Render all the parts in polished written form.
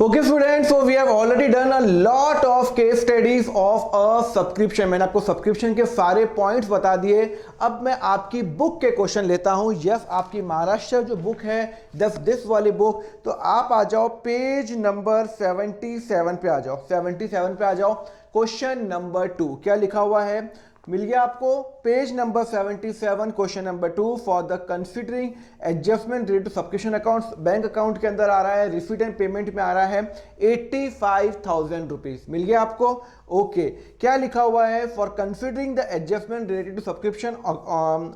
Okay students, so we have already done a lot of case studies of a subscription. मैंने आपको subscription के सारे points बता दिए। अब मैं आपकी बुक के क्वेश्चन लेता हूं। यस, आपकी महाराष्ट्र जो बुक है दिस वाली बुक, तो आप आ जाओ पेज नंबर 77 पे आ जाओ। 77 पे आ जाओ। क्वेश्चन नंबर 2 क्या लिखा हुआ है, मिल गया आपको। Page number 77 question number 2 for the considering adjustment rate to subscription account. Bank account के अंदर आ रहा है, रिसीट एंड पेमेंट में आ रहा है 85,000 रुपीज। मिल गया आपको। ओके, क्या लिखा हुआ है, for considering the adjustment related to subscription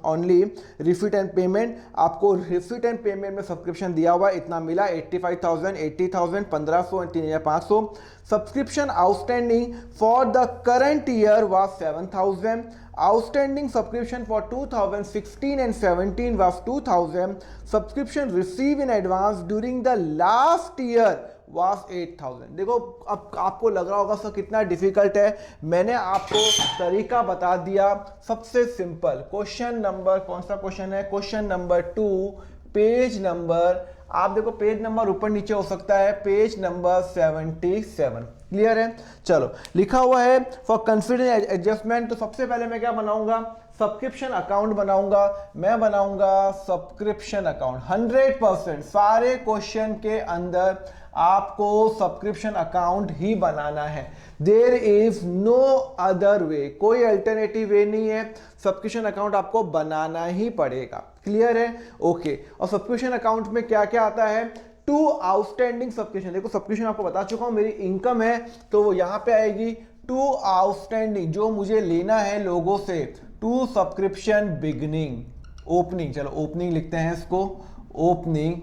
only receipt and payment. आपको रिसीट एंड पेमेंट में सब्सक्रिप्शन दिया हुआ है, इतना मिला 85,000, 80,000, 1,500 3,500। Subscription outstanding for the current year was 7,000. Outstanding subscription for 2016 and 17 was 2,000. Subscription received in advance during the last year was 8,000. देखो, अब आपको लग रहा होगा सर कितना डिफिकल्ट है। मैंने आपको तरीका बता दिया, सबसे सिंपल। क्वेश्चन नंबर कौन सा क्वेश्चन है, क्वेश्चन नंबर 2, पेज नंबर, आप देखो पेज नंबर ऊपर नीचे हो सकता है, पेज नंबर 77। क्लियर है। चलो, लिखा हुआ है फॉर कंसिडरिंग एडजस्टमेंट। तो सबसे पहले मैं क्या बनाऊंगा, सब्सक्रिप्शन अकाउंट बनाऊंगा। मैं बनाऊंगा सब्सक्रिप्शन अकाउंट 100%। सारे क्वेश्चन के अंदर आपको सब्सक्रिप्शन अकाउंट ही बनाना है। There is no other way, कोई अल्टरनेटिव वे नहीं है। सब्सक्रिप्शन अकाउंट आपको बनाना ही पड़ेगा। क्लियर है। ओके, और सब्सक्रिप्शन अकाउंट में क्या क्या आता है, टू आउटस्टैंडिंग सब्सक्रिप्शन। देखो, सब्सक्रिप्शन आपको बता चुका हूं, मेरी इनकम है तो वो यहां पे आएगी टू आउटस्टैंडिंग, जो मुझे लेना है लोगों से, टू सब्सक्रिप्शन बिगनिंग ओपनिंग। चलो ओपनिंग लिखते हैं इसको, ओपनिंग।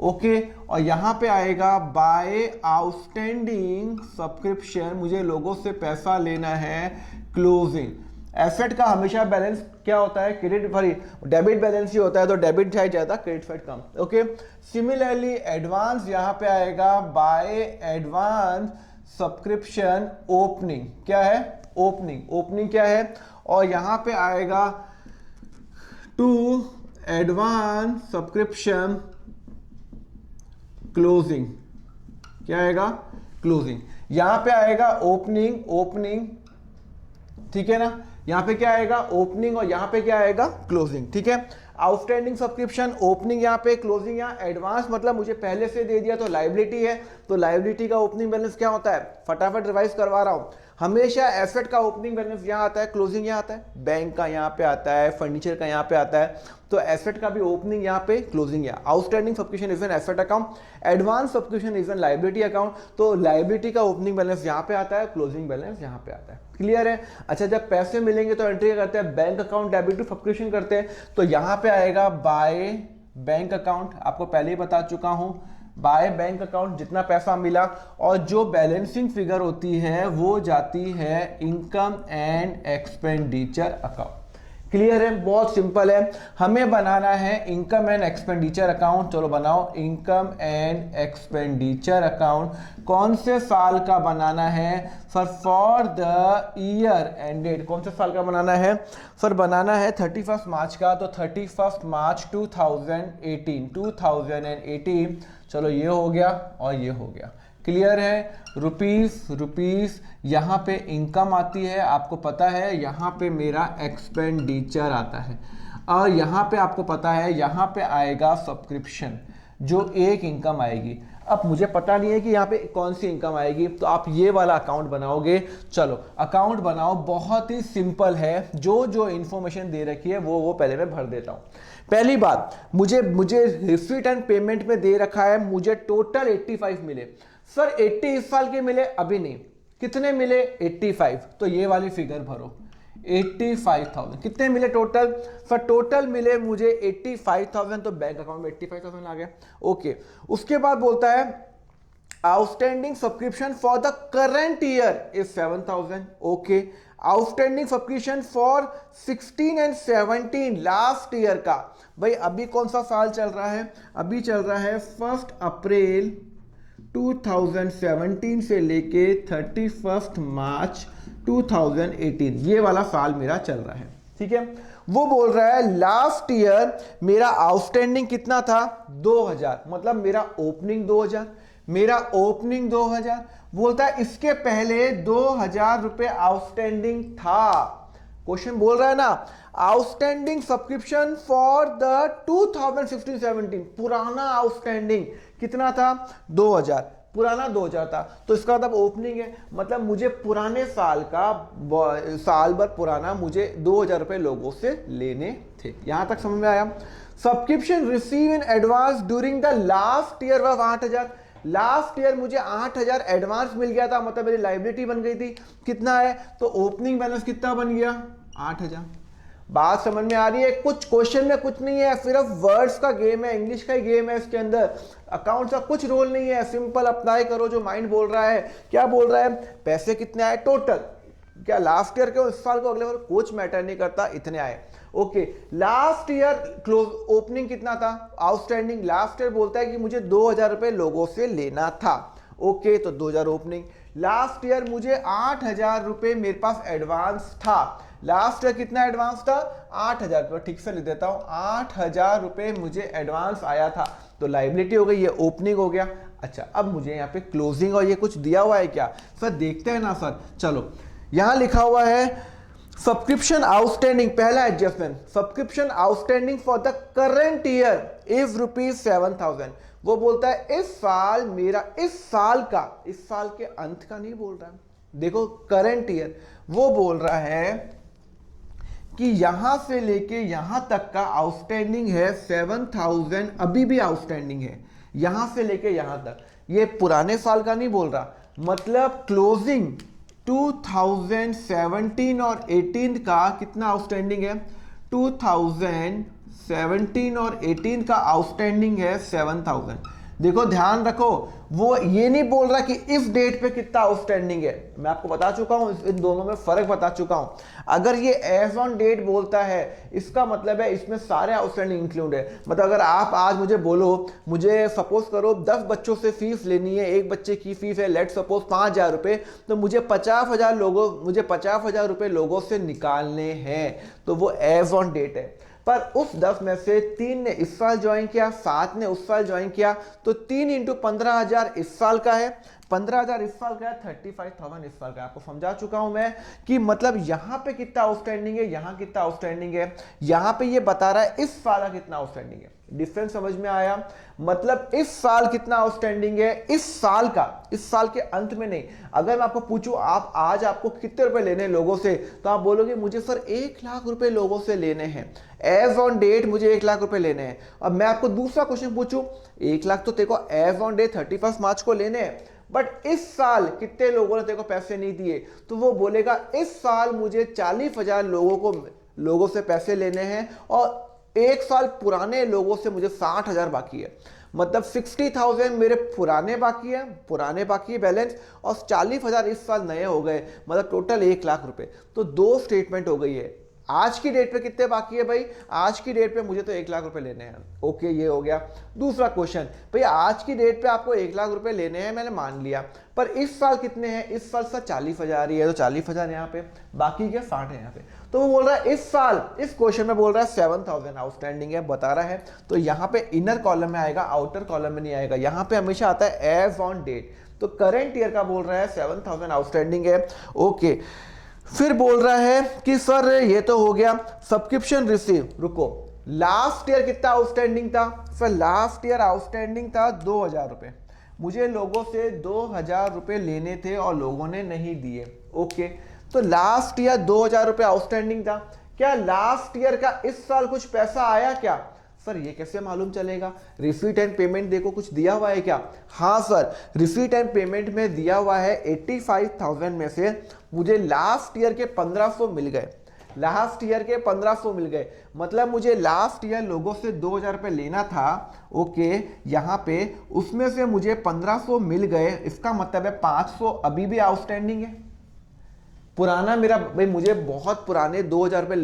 ओके, और यहां पे आएगा बाय आउटस्टैंडिंग सब्सक्रिप्शन, मुझे लोगों से पैसा लेना है क्लोजिंग। एसेट का हमेशा बैलेंस क्या होता है, क्रेडिट सॉरी डेबिट बैलेंस ही होता है, तो डेबिट साइड ज्यादा क्रेडिट साइड कम। ओके, सिमिलरली एडवांस यहां पे आएगा बाय एडवांस सब्सक्रिप्शन ओपनिंग। क्या है, ओपनिंग। ओपनिंग क्या है, और यहां पे आएगा टू एडवांस सब्सक्रिप्शन क्लोजिंग। क्या आएगा, क्लोजिंग। यहां पे आएगा ओपनिंग, ओपनिंग, ठीक है ना। यहां पे क्या आएगा, ओपनिंग, और यहां पे क्या आएगा, क्लोजिंग। ठीक है। आउटस्टैंडिंग सब्सक्रिप्शन ओपनिंग यहां पे, क्लोजिंग यहां। एडवांस मतलब मुझे पहले से दे दिया तो लायबिलिटी है, तो लायबिलिटी का ओपनिंग बैलेंस क्या होता है, फटाफट रिवाइज करवा रहा हूं। हमेशा एसेट का ओपनिंग बैलेंस यहां आता है, क्लोजिंग यहां आता है। बैंक का यहां पे आता है, फर्नीचर का यहां पे आता है, तो एसेट का भी ओपनिंग यहां पे, क्लोजिंग यहां। Outstanding subscription is an asset account, advance subscription is an liability account, तो लायबिलिटी का ओपनिंग बैलेंस यहां पे आता है, क्लोजिंग बैलेंस यहां पे आता है। क्लियर है। अच्छा, जब पैसे मिलेंगे तो एंट्री करते हैं, bank account debit to subscription करते हैं, तो यहां पे आएगा बाय बैंक अकाउंट। आपको पहले ही बता चुका हूं, बाय बैंक अकाउंट, जितना पैसा मिला, और जो बैलेंसिंग फिगर होती है वो जाती है income and expenditure account. Clear है, बहुत सिंपल है। हमें बनाना है इनकम एंड एक्सपेंडिचर अकाउंट। चलो बनाओ इनकम एंड एक्सपेंडिचर अकाउंट। कौन से साल का बनाना है sir, for the year ended. कौन से साल का बनाना है सर, बनाना है 31 मार्च का, तो 31 मार्च 2018। चलो ये हो गया और ये हो गया। क्लियर है। रुपीस यहाँ पे इनकम आती है, आपको पता है, यहाँ पे मेरा एक्सपेंडिचर आता है, और यहाँ पे आपको पता है यहाँ पे आएगा सब्सक्रिप्शन, जो एक इनकम आएगी। अब मुझे पता नहीं है कि यहाँ पे कौन सी इनकम आएगी, तो आप ये वाला अकाउंट बनाओगे। चलो अकाउंट बनाओ, बहुत ही सिंपल है। जो जो इंफॉर्मेशन दे रखी है वो पहले मैं भर देता हूँ। पहली बात, मुझे रिसीट एंड पेमेंट में दे रखा है, मुझे टोटल 85 मिले। सर 80 इस साल के मिले, अभी नहीं, कितने मिले, 85, तो ये वाली फिगर भरो, 85,000। कितने मिले टोटल सर, टोटल मिले मुझे 85,000, तो बैंक अकाउंट में 85,000 आ गया। ओके, उसके बाद बोलता है outstanding subscription for the current year is 7,000। Okay, outstanding subscription for 16 and 17 last year का। भाई अभी कौन सा साल चल रहा है, अभी चल रहा है 1 अप्रैल 2017 से लेके 31 मार्च 2018, ये वाला साल मेरा चल रहा है। ठीक है, वो बोल रहा है लास्ट ईयर मेरा आउटस्टैंडिंग कितना था, 2000, मतलब मेरा ओपनिंग 2000, मेरा ओपनिंग 2000, बोलता है इसके पहले 2000 रुपए आउटस्टैंडिंग था। क्वेश्चन बोल रहा है ना आउटस्टैंडिंग सब्सक्रिप्शन फॉर द 2016-17, पुराना आउटस्टैंडिंग कितना था 2000, पुराना 2000 था, तो इसका मतलब ओपनिंग है, मतलब मुझे पुराने साल का साल भर पुराना मुझे 2000 रुपए लोगों से लेने थे। यहां तक समझ में आया। Subscription receive in advance during the last year of 8000, last year मुझे 8000 एडवांस मिल गया था, मतलब मेरी लाइबिलिटी बन गई थी, कितना है, तो ओपनिंग बैलेंस कितना बन गया 8000। बात समझ में आ रही है। कुछ क्वेश्चन में कुछ नहीं है, सिर्फ वर्ड्स का गेम है, इंग्लिश का ही गेम है, इसके अंदर अकाउंट का कुछ रोल नहीं है, सिंपल अप्लाई करो जो माइंड बोल रहा है। क्या बोल रहा है, पैसे कितने आए टोटल, क्या लास्ट ईयर के इस साल को अगले बार कुछ मैटर नहीं करता, इतने आए। Okay, last year close opening कितना था, आउटस्टैंडिंग लास्ट ईयर बोलता है कि मुझे 2000 रुपए लोगों से लेना था। ओके, तो 2000 ओपनिंग, लास्ट ईयर मुझे 8000 रुपए मेरे पास एडवांस था, लास्ट ईयर कितना एडवांस था 8000 रुपए, ठीक से लिख देता हूं 8000 रुपए मुझे एडवांस आया था, तो लाइबिलिटी हो गई, ये ओपनिंग हो गया। अच्छा, अब मुझे यहाँ पे क्लोजिंग और ये कुछ दिया हुआ है क्या सर, देखते हैं ना सर। चलो, यहां लिखा हुआ है सब्सक्रिप्शन आउटस्टैंडिंग, पहला adjustment, subscription outstanding for the current year is ₹7000। वो बोलता है इस साल मेरा, इस साल के अंत का नहीं बोल रहा, देखो करंट ईयर, वो बोल रहा है कि यहां से लेके यहां तक का आउटस्टैंडिंग है 7000, अभी भी आउटस्टैंडिंग है यहां से लेके यहां तक, ये पुराने साल का नहीं बोल रहा, मतलब क्लोजिंग 2017 और 18 का कितना आउटस्टैंडिंग है, 2017 और 18 का आउटस्टैंडिंग है 7000। देखो ध्यान रखो, वो ये नहीं बोल रहा कि इस डेट पे कितना आउटस्टैंडिंग है, मैं आपको बता चुका हूं, इन दोनों में फर्क बता चुका हूं। अगर ये एज ऑन डेट बोलता है, इसका मतलब है इसमें सारे आउटस्टैंडिंग इंक्लूड है। मतलब अगर आप आज मुझे बोलो, मुझे सपोज करो 10 बच्चों से फीस लेनी है, एक बच्चे की फीस है लेट सपोज 5000 रुपए, तो मुझे 50,000 रुपए लोगों से निकालने हैं, तो वो एज ऑन डेट है। पर उस 10 में से 3 ने इस साल ज्वाइन किया, 7 ने उस साल ज्वाइन किया, तो 3 इंटू 15,000 इस साल का है, 15,000 इस साल का है, 35,000 इस साल का। आपको समझा चुका हूं मैं कि मतलब यहां पे कितना आउटस्टैंडिंग है, यहां कितना आउटस्टैंडिंग है, यहां पे ये बता रहा है इस साल का कितना आउटस्टैंडिंग है। डिफरेंस समझ में आया, मतलब इस साल कितना आउटस्टैंडिंग है, इस साल का, इस साल के अंत में नहीं। अगर मैं आपको पूछूं आप आज आपको कितने रुपए लेने हैं लोगों से, तो आप बोलोगे मुझे सर 1 लाख रुपए लोगों से लेने हैं, एज ऑन डेट मुझे 1 लाख रुपए लेने हैं। अब मैं आपको दूसरा क्वेश्चन पूछूं, 1 लाख तो देखो एज ऑन डेट 31 मार्च को लेने हैं, बट इस साल कितने लोगों ने तेरे को पैसे नहीं दिए, तो वो बोलेगा इस साल मुझे 40,000 लोगों से पैसे लेने हैं, और 1 साल पुराने लोगों से मुझे 60,000 बाकी है, मतलब 60,000 मेरे पुराने बाकी है बैलेंस, और 40,000 इस साल नए हो गए, मतलब टोटल 1 लाख रुपए। तो 2 स्टेटमेंट हो गई है। आज की डेट पे कितने बाकी है भाई, आज की डेट पे मुझे तो 1 लाख रुपए लेने हैं। ओके, ये हो गया। दूसरा क्वेश्चन, भाई आज की डेट पे आपको 1 लाख रुपए लेने हैं, मैंने मान लिया, पर इस साल कितने हैं, इस साल सर 40,000 ही है, तो 40,000 यहाँ पे, बाकी के 60 है यहाँ पे। तो वो बोल रहा है इस साल, इस क्वेश्चन में बोल रहा है 7000 आउटस्टैंडिंग है, बता रहा है, तो यहाँ पे इनर कॉलम में आएगा, आउटर कॉलम में नहीं आएगा। यहाँ पे हमेशा आता है एज ऑन डेट, तो करंट ईयर का बोल रहा है 7000 आउटस्टैंडिंग है। ओके, फिर बोल रहा है कि सर ये तो हो गया सब्सक्रिप्शन रिसीव, रुको, लास्ट ईयर कितना आउटस्टैंडिंग था सर, लास्ट ईयर आउटस्टैंडिंग था 2000 रुपए, मुझे लोगों से 2000 रुपए लेने थे और लोगों ने नहीं दिए। ओके, तो लास्ट ईयर 2000 रुपए आउटस्टैंडिंग था, क्या लास्ट ईयर का इस साल कुछ पैसा आया क्या सर, ये कैसे मालूम चलेगा, रिसीट एंड पेमेंट देखो कुछ दिया हुआ है क्या, हाँ सर रिसीट एंड पेमेंट में दिया हुआ है 85,000 में से मुझे लास्ट ईयर के 1500 मिल गए, लास्ट ईयर के 1500 मिल गए, मतलब मुझे लास्ट ईयर लोगों से 2000 रुपए लेना था। ओके, यहाँ पे उसमें से मुझे 1500 मिल गए, इसका मतलब है 500 अभी भी आउटस्टैंडिंग है, पुराना मेरा भाई, मुझे बहुत पुराने 2000 रुपये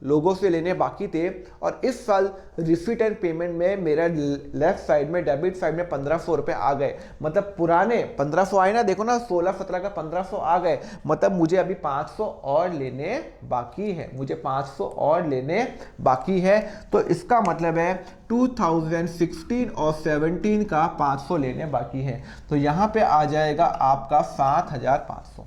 लोगों से लेने बाकी थे, और इस साल रिसीट एंड पेमेंट में मेरा लेफ्ट साइड में डेबिट साइड में 1500 रुपये आ गए। मतलब पुराने 1500 आए ना, देखो ना 16-17 का 1500 आ गए, मतलब मुझे अभी 500 और लेने बाकी है, मुझे 500 और लेने बाकी है। तो इसका मतलब है 2016 और 17 का 500 लेने बाकी है। तो यहाँ पे आ जाएगा आपका 7500।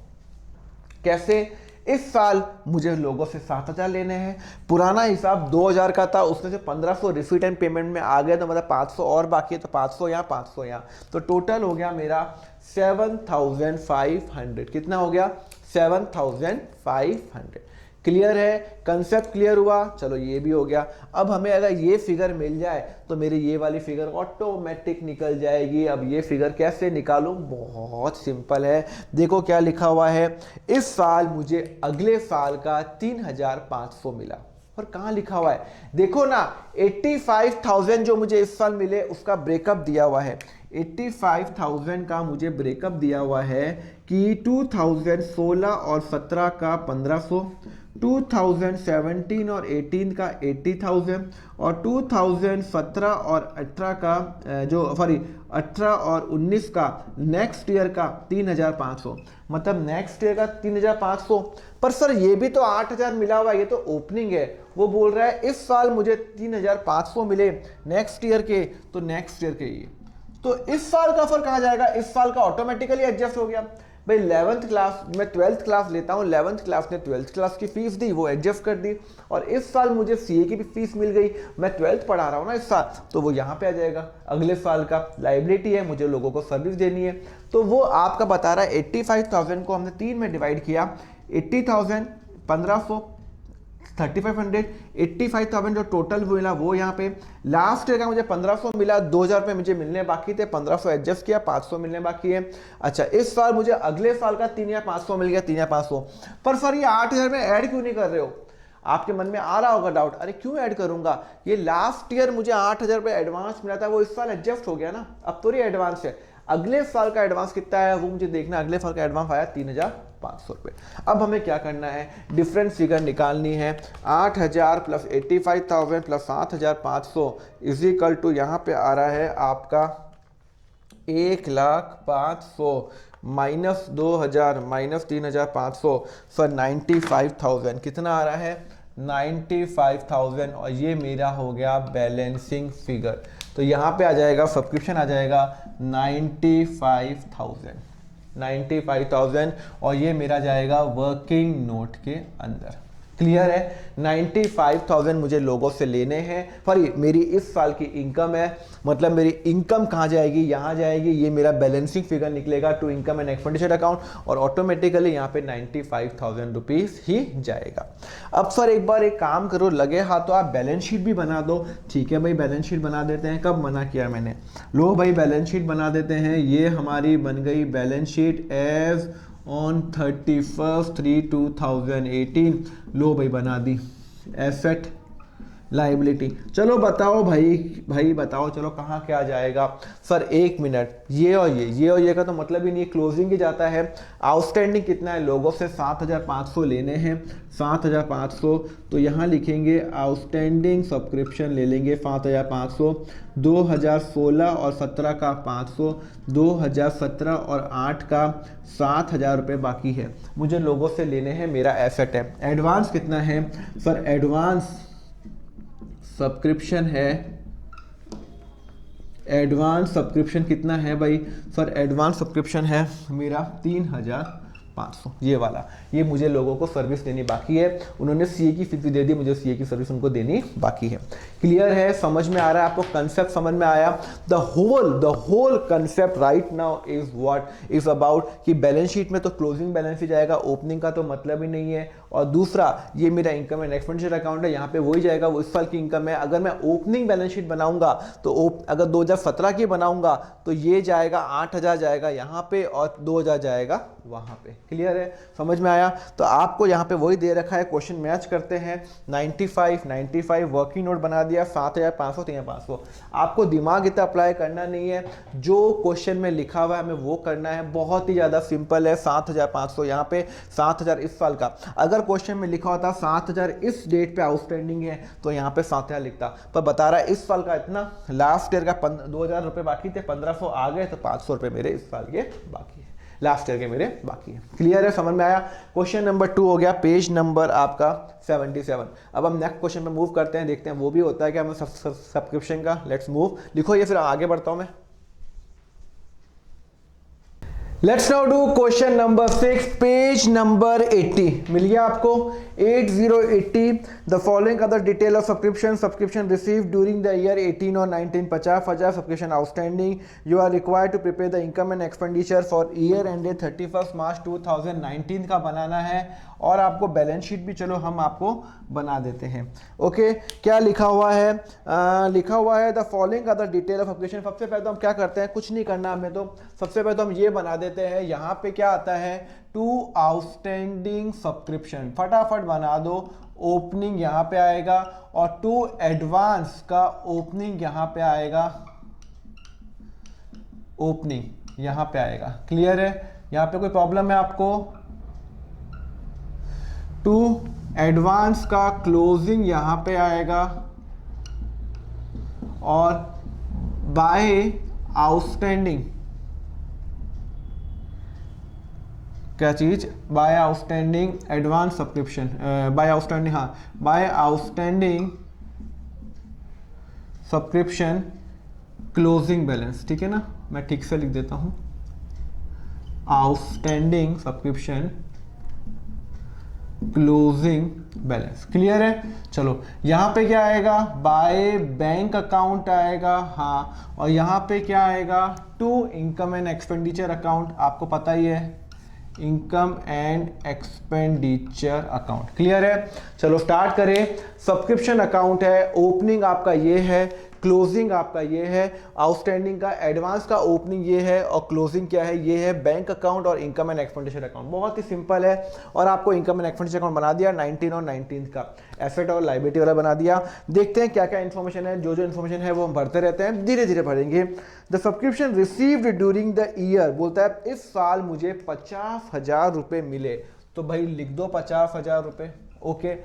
कैसे? इस साल मुझे लोगों से 7000 लेने हैं, पुराना हिसाब 2000 का था, उसमें से 1500 रिसीट एंड पेमेंट में आ गया, तो मतलब 500 और बाकी है, तो 500 यहाँ 500 यहाँ, तो टोटल हो गया मेरा 7500। कितना हो गया? 7500। क्लियर है? कंसेप्ट क्लियर हुआ? चलो ये भी हो गया। अब हमें अगर ये फिगर मिल जाए तो मेरी ये वाली फिगर ऑटोमेटिक निकल जाएगी। अब ये फिगर कैसे निकालूं? बहुत सिंपल है। देखो क्या लिखा हुआ है, इस साल मुझे अगले साल का 3500 मिला। और कहाँ लिखा हुआ है? देखो ना, 85,000 जो मुझे इस साल मिले उसका ब्रेकअप दिया हुआ है। 85,000 का मुझे ब्रेकअप दिया हुआ है कि 2016 और 17 का 1500, 2017 और 18 का 80,000, और 2017 और 18 का 18 और 19 का नेक्स्ट ईयर का 3500। मतलब नेक्स्ट ईयर का 3500। पर सर ये भी तो 8000 मिला हुआ है, ये तो ओपनिंग है। वो बोल रहा है इस साल मुझे 3500 मिले नेक्स्ट ईयर के, तो नेक्स्ट ईयर के ये, तो इस साल का फर्क कहाँ जाएगा? इस साल का ऑटोमेटिकली एडजस्ट हो गया भाई। 11th क्लास, मैं 12th क्लास लेता हूँ, 11th क्लास ने 12th क्लास की फीस दी, वो एडजस्ट कर दी, और इस साल मुझे सीए की भी फीस मिल गई, मैं 12th पढ़ा रहा हूँ ना इस साल, तो वो यहाँ पे आ जाएगा। अगले साल का लाइबिलिटी है, मुझे लोगों को सर्विस देनी है, तो वो आपका बता रहा है 85,000 को हमने 3 में डिवाइड किया, 80,000, 1500, 3500, 85,000 जो टोटल मिला वो यहाँ पे। लास्ट ईयर का मुझे 1500 मिला, 2000 रुपये मुझे मिलने बाकी थे, 1500 एडजस्ट किया, 500 मिलने बाकी है। अच्छा, इस साल मुझे अगले साल का 3500 मिल गया, 3500। पर सर ये 8000 में ऐड क्यों नहीं कर रहे हो? आपके मन में आ रहा होगा डाउट, अरे क्यों ऐड करूंगा? ये लास्ट ईयर मुझे 8000 रुपये एडवांस मिला था, वो इस साल एडजस्ट हो गया ना, अब तो ये एडवांस है। अगले साल का एडवांस कितना है वो मुझे देखना है। अगले साल का एडवांस आया 3500 रुपये। अब हमें क्या करना है? डिफरेंस फिगर निकालनी है। 8000 plus 85,000 plus 7500 is equal to यहाँ पे आ रहा है आपका 1,05,000 माइनस 2000 माइनस 3,500 सर 95,000। कितना आ रहा है? 95,000। और ये मेरा हो गया बैलेंसिंग फिगर। तो यहाँ पे आ जाएगा सब्सक्रिप्शन आ जाएगा 95,000 और ये मेरा जाएगा वर्किंग नोट के अंदर। क्लियर है? 95,000 मुझे लोगों से लेने हैं। सॉरी, मेरी इस साल की इनकम है, मतलब मेरी इनकम कहाँ जाएगी? यहाँ जाएगी। ये मेरा बैलेंसिंग फिगर निकलेगा to income and expenditure account, और ऑटोमेटिकली यहाँ पे 95,000 रुपीज़ ही जाएगा। अब सर एक बार एक काम करो, लगे हाथ तो आप बैलेंस शीट भी बना दो। ठीक है भाई, बैलेंस शीट बना देते हैं। कब मना किया मैंने? लो भाई बैलेंस शीट बना देते हैं। ये हमारी बन गई बैलेंस शीट एज ऑन 31/3/2018। लो भाई बना दी। Asset liability. चलो बताओ भाई बताओ, चलो कहाँ क्या जाएगा? सर 1 मिनट, ये और ये का तो मतलब ही नहीं, क्लोजिंग ही जाता है। आउटस्टैंडिंग कितना है? लोगों से 7,500 लेने हैं, 7,500। तो यहाँ लिखेंगे आउटस्टैंडिंग सब्सक्रिप्शन ले लेंगे 7,500। 2016 और 17 का 500, 2017 और 8 का 7,000 रुपये बाकी है, मुझे लोगों से लेने हैं, मेरा एसेट है। एडवांस कितना है? सर एडवांस सब्सक्रिप्शन है, एडवांस सब्सक्रिप्शन कितना है भाई? सर एडवांस सब्सक्रिप्शन है मेरा 3,500, ये वाला। ये मुझे लोगों को सर्विस देनी बाकी है। उन्होंने सीए की फीस भी दे दी, मुझे सीए की सर्विस उनको देनी बाकी है। क्लियर है? समझ में आ रहा है आपको? कंसेप्ट समझ में आया? The whole concept right now is what is about कि बैलेंस शीट में तो क्लोजिंग बैलेंस ही जाएगा, ओपनिंग का तो मतलब ही नहीं है। और दूसरा, ये मेरा इनकम एंड एक्सपेंडिचर अकाउंट है, यहाँ पे वही जाएगा, वो इस साल की इनकम है। अगर मैं ओपनिंग बैलेंस शीट बनाऊंगा तो अगर 2017 की बनाऊंगा तो ये जाएगा 8,000 जाएगा यहाँ पे और 2,000 जाएगा वहाँ पे। क्लियर है, समझ में आया। तो आपको यहाँ पे वही दे रखा है, क्वेश्चन मैच करते हैं। 95 वर्किंग नोट बना दिया, 7500 3500। आपको दिमाग इतना अप्लाई करना नहीं है, जो क्वेश्चन में लिखा हुआ है हमें वो करना है। बहुत ही ज़्यादा सिंपल है। 7500 यहाँ पे 7000 इस साल का, अगर क्वेश्चन में लिखा होता 7000 इस डेट पे आउटस्टैंडिंग है तो यहाँ पे 7000 लिखता, पर बता रहा है इस साल का इतना, लास्ट ईयर का 2000 रुपये बाकी थे, 1500 आ गए, तो 500 रुपये मेरे इस साल के बाकी है, लास्ट ईयर के मेरे बाकी है। क्लियर है, समझ में आया। क्वेश्चन नंबर 2 हो गया, पेज नंबर आपका 77। अब हम नेक्स्ट क्वेश्चन पे मूव करते हैं, देखते हैं वो भी होता है कि हमें सब्सक्रिप्शन का। लेट्स मूव, लिखो ये, फिर आगे बढ़ता हूं मैं। Let's now do question number 6, page number 80। मिल गया आपको 8080। The following other detail of subscription receive during the year 18 और 19। 50,000 subscription outstanding. You are required to prepare the income and expenditure for year ended 31 March 2019 का बनाना है, और आपको balance sheet भी चलो हम आपको बना देते हैं। ओके, क्या लिखा हुआ है? लिखा हुआ है the following other detail of subscription. सबसे पहले तो हम क्या करते हैं, कुछ नहीं करना हमें, तो सबसे पहले तो हम ये बना देते हैं। यहाँ पे क्या आता है, टू आउटस्टैंडिंग सब्सक्रिप्शन, फटाफट बना दो। ओपनिंग यहाँ पे आएगा, और टू एडवांस का ओपनिंग यहाँ पे आएगा, ओपनिंग यहाँ पे आएगा। क्लियर है, यहाँ पे कोई प्रॉब्लम है आपको? टू एडवांस का क्लोजिंग यहां पे आएगा, और बाय आउटस्टैंडिंग, क्या चीज? By outstanding advance subscription, by outstanding, हाँ, by outstanding subscription closing balance. ठीक है ना, मैं ठीक से लिख देता हूं, outstanding subscription closing balance. Clear है, चलो यहाँ पे क्या आएगा, बाय बैंक अकाउंट आएगा, हाँ, और यहाँ पे क्या आएगा, to income and expenditure account. आपको पता ही है, income and expenditure account. Clear है, चलो स्टार्ट करें। सब्सक्रिप्शन अकाउंट है, ओपनिंग आपका ये है, क्लोजिंग आपका ये है, आउटस्टैंडिंग का एडवांस का ओपनिंग ये है, और क्लोजिंग क्या है, ये है बैंक अकाउंट और इनकम एंड एक्सपेंडिचर अकाउंट। बहुत ही सिंपल है, और आपको इनकम एंड एक्सपेंडिचर अकाउंट बना दिया 19 और 19 का, एसेट और लायबिलिटी वाला बना दिया। देखते हैं क्या क्या इन्फॉर्मेशन है, जो इन्फॉर्मेशन है वो हम भरते रहते हैं, धीरे धीरे भरेंगे। The subscription received during the year, बोलता है इस साल मुझे 50,000 रुपये मिले, तो भाई लिख दो 50,000 रुपये। ओके,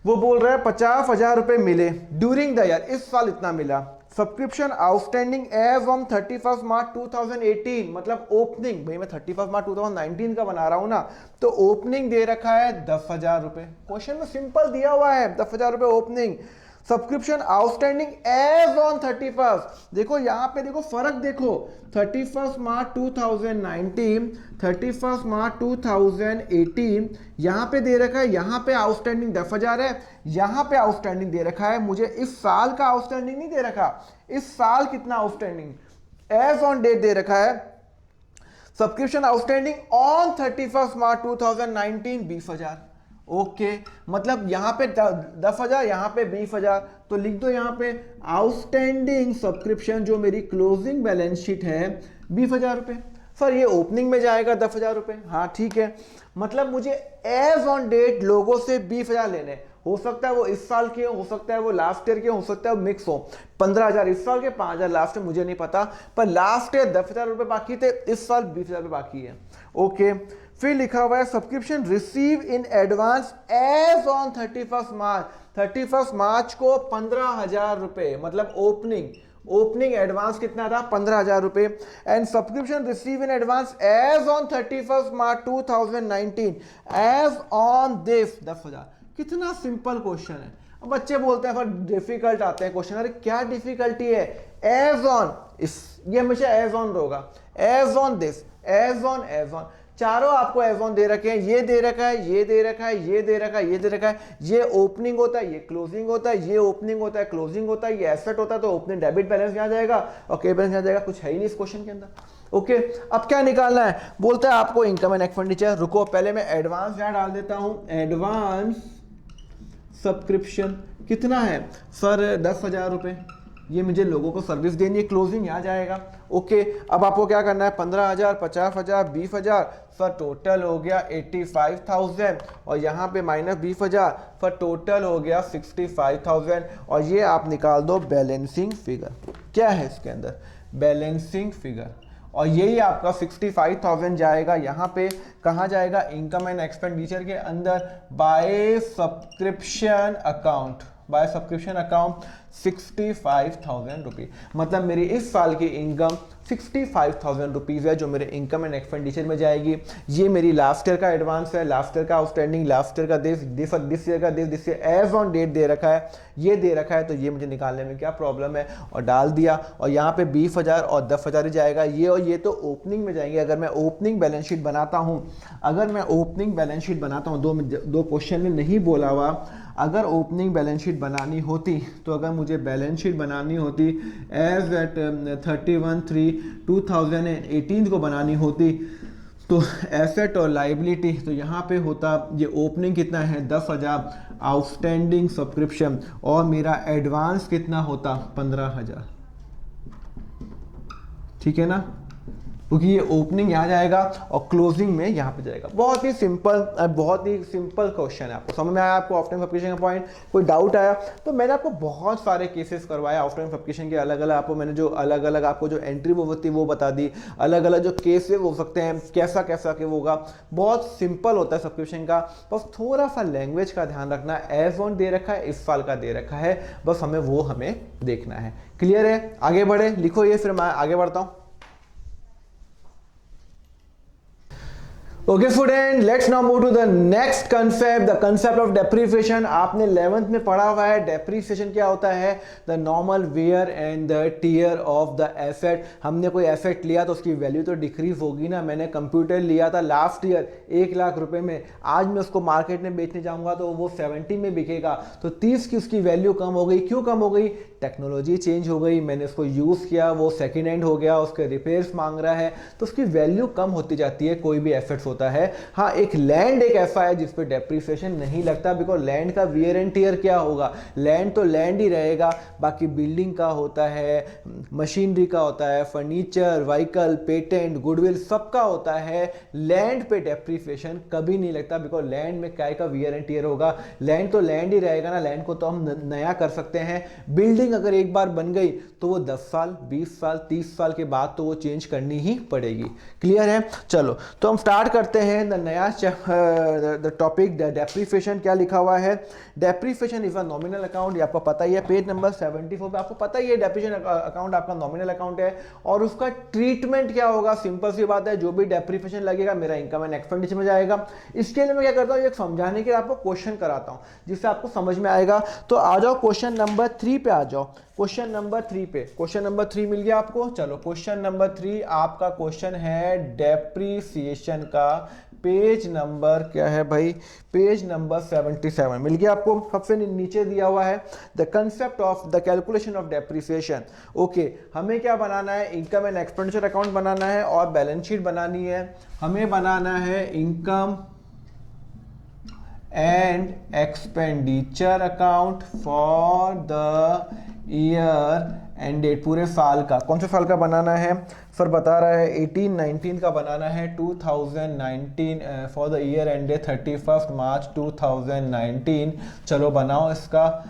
वो बोल रहा है 50,000 रुपये मिले ड्यूरिंग द ईयर, इस साल इतना मिला। सब्सक्रिप्शन आउटस्टैंडिंग एज ऑन 31 मार्च 2018, मतलब ओपनिंग, भाई मैं 31 मार्च 2019 का बना रहा हूं ना, तो ओपनिंग दे रखा है 10,000 रुपये। क्वेश्चन में सिंपल दिया हुआ है 10,000 रुपये opening. Subscription outstanding as on 31, देखो यहाँ पे देखो फर्क, देखो 31 मार्च 2019, 31 मार्च 2018 यहाँ पे दे रखा है, यहाँ पे आउटस्टैंडिंग 10,000 है, यहाँ पे आउटस्टैंडिंग दे रखा है। मुझे इस साल का आउटस्टैंडिंग नहीं दे रखा, इस साल कितना आउटस्टैंडिंग एज ऑन डेट दे रखा है। Subscription outstanding on 31 March 2019 20,000। Okay, मतलब यहाँ पे 10,000, यहाँ पे 20,000, तो लिख दो यहाँ पे आउटस्टैंडिंग सब्सक्रिप्शन जो मेरी क्लोजिंग बैलेंस शीट है 20,000 रुपये। सर ये ओपनिंग में जाएगा 10,000 रुपये, हाँ ठीक है, मतलब मुझे एज ऑन डेट लोगों से 20,000 लेने, हो सकता है वो इस साल के हो सकता है वो लास्ट ईयर के हो सकता है वो मिक्स हो, 15,000 इस साल के 5,000 लास्ट में, मुझे नहीं पता, पर लास्ट ईयर 10,000 रुपये बाकी थे, इस साल 20,000 रुपये बाकी है। ओके, फिर लिखा हुआ है subscription receive in advance as on 31 March, 31 मार्च को 15,000 रुपये, मतलब ओपनिंग एडवांस कितना था 15,000 रुपये। And subscription receive in advance as on 31 March 2019 as on this 10,000। कितना सिंपल क्वेश्चन है। अब बच्चे बोलते हैं फिर डिफिकल्ट आते हैं क्वेश्चन, अरे क्या डिफिकल्टी है, एज ऑन, इस ये हमेशा एज ऑन होगा, as on this, as on, चारों आपको एज ऑन दे रखे हैं, ये दे रखा है, ये दे रखा है, ये दे रखा है, ये दे रखा है, ये ओपनिंग होता है, ये क्लोजिंग होता है, ये ओपनिंग होता है, क्लोजिंग होता है, ये एसेट होता है, तो ओपनिंग डेबिट बैलेंस यहाँ जाएगा और क्रेडिट बैलेंस यहाँ जाएगा, कुछ है ही नहीं इस क्वेश्चन के अंदर। ओके, अब क्या निकालना है, बोलता है आपको इनकम एंड एक्सपेंडिचर। रुको पहले मैं एडवांस यहाँ डाल देता हूँ, एडवांस सब्सक्रिप्शन कितना है सर 10,000 रुपये, ये मुझे लोगों को सर्विस देनी है, क्लोजिंग यहाँ जाएगा। ओके, अब आपको क्या करना है, 15,000, 50,000, 20,000, सर टोटल हो गया 85,000 और यहाँ पे माइनस 20,000, फिर टोटल हो गया 65,000 और ये आप निकाल दो बैलेंसिंग फिगर। क्या है इसके अंदर, बैलेंसिंग फिगर, और यही आपका 65,000 जाएगा यहाँ पे, कहाँ जाएगा, इनकम एंड एक्सपेंडिचर के अंदर, by subscription account, by subscription account 65,000 rupees. मतलब मेरी इस साल की इनकम 65,000 रुपीज़ है जो मेरे इनकम एंड एक्सपेंडिचर में जाएगी। ये मेरी लास्ट ईयर का एडवांस है, लास्ट ईयर का आउटस्टैंडिंग, लास्ट ईयर का दिस ईयर का this year as on date दे रखा है, ये दे रखा है, तो ये मुझे निकालने में क्या प्रॉब्लम है, और डाल दिया। और यहाँ पे 20,000 और 10,000 ही जाएगा, ये और ये तो ओपनिंग में जाएंगे। अगर मैं ओपनिंग बैलेंस शीट बनाता हूँ, अगर मैं ओपनिंग बैलेंस शीट बनाता हूँ, दो क्वेश्चन में नहीं बोला हुआ, अगर ओपनिंग बैलेंस शीट बनानी होती, तो अगर मुझे बैलेंस शीट बनानी होती एज एट 31/3/2018 को बनानी होती, तो एसेट और लाइबिलिटी, तो यहाँ पे होता, ये ओपनिंग कितना है 10,000, आउटस्टैंडिंग सब्सक्रिप्शन, और मेरा एडवांस कितना होता 15,000। ठीक है ना, क्योंकि ये ओपनिंग यहाँ जाएगा और क्लोजिंग में यहाँ पे जाएगा। बहुत ही सिंपल क्वेश्चन है। आपको समझ में आया, आपको ऑफ टाइम सब्सक्रिप्शन का पॉइंट, कोई डाउट आया तो मैंने आपको बहुत सारे केसेस करवाया ऑफ टाइम सब्सक्रिप्शन के, अलग अलग आपको मैंने जो अलग अलग आपको जो एंट्री वो होती है वो बता दी, अलग अलग जो केसेस हो सकते हैं, कैसा कैसा के होगा। बहुत सिंपल होता है सब्सक्रिप्शन का, बस थोड़ा सा लैंग्वेज का ध्यान रखना। एज ऑन दे रखा है, इस साल का दे रखा है, बस हमें देखना है। क्लियर है, आगे बढ़े, लिखो ये, फिर मैं आगे बढ़ता हूँ। Okay student, let's now move to the next concept, the concept of depreciation. आपने 11th में पढ़ा हुआ है। डेप्रिसिएशन क्या होता है, the normal wear and the tear of the asset. हमने कोई एसेट लिया तो उसकी वैल्यू तो डिक्रीज होगी ना। मैंने कंप्यूटर लिया था लास्ट ईयर 1 लाख रुपए में, आज मैं उसको मार्केट में बेचने जाऊंगा तो वो 70 में बिकेगा, तो 30 की उसकी वैल्यू कम हो गई। क्यों कम हो गई, टेक्नोलॉजी चेंज हो गई, मैंने उसको यूज़ किया, वो सेकेंड हैंड हो गया, उसके रिपेयर्स मांग रहा है, तो उसकी वैल्यू कम होती जाती है। कोई भी एसेट्स होता है। हाँ, एक लैंड एक ऐसा है जिस पे डेप्रिसिएशन नहीं लगता, बिकॉज लैंड का वियर एंड टियर क्या होगा, लैंड तो लैंड ही रहेगा, बाकी बिल्डिंग का होता है, मशीनरी का होता है, फर्नीचर, व्हीकल, पेटेंट, गुडविल, सबका होता है। लैंड पे डेप्रिसिएशन कभी नहीं लगता, बिकॉज लैंड में क्या का वियर एंड टियर होगा, लैंड तो लैंड ही रहेगा ना, लैंड को तो हम नया कर सकते हैं। बिल्डिंग अगर एक बार बन गई तो वो 10 साल, 20 साल, 30 साल के बाद तो वो चेंज करनी ही पड़ेगी। क्लियर है, चलो तो हम स्टार्ट करते हैं द नया द टॉपिक डेप्रिसिएशन। क्या लिखा हुआ है, depreciation is a nominal account. ये आपको पता ही है, पेज नंबर 74 पे आपको पता ही है डेप्रिसिएशन अकाउंट आपका नॉमिनल अकाउंट है। और उसका ट्रीटमेंट क्या होगा, सिंपल सी बात है, जो भी डेप्रिसिएशन लगेगा मेरा इनकम एंड एक्सपेंडिचर में जाएगा। इसके लिए मैं क्या करता हूँ, एक समझाने के लिए आपको क्वेश्चन कराता हूँ जिससे आपको समझ में आएगा। तो आ जाओ क्वेश्चन नंबर 3 पे आ जाओ। क्वेश्चन नंबर 3 पे, क्वेश्चन नंबर 3 मिल गया आपको। चलो क्वेश्चन नंबर 3 आपका क्वेश्चन है डेप्रिसिएशन का। पेज नंबर क्या है भाई, पेज नंबर 77 मिल गया आपको। सबसे नीचे दिया हुआ है the concept of the calculation of depreciation. Okay, हमें क्या बनाना है, इनकम एंड एक्सपेंडिचर अकाउंट बनाना है और बैलेंस शीट बनानी है। हमें बनाना है income and expenditure account for the year end date, पूरे साल का। कौन से साल का बनाना है सर, बता रहा है 18-19 का बनाना है, 2019 for the year end date 31 March 2019। चलो बनाओ इसका।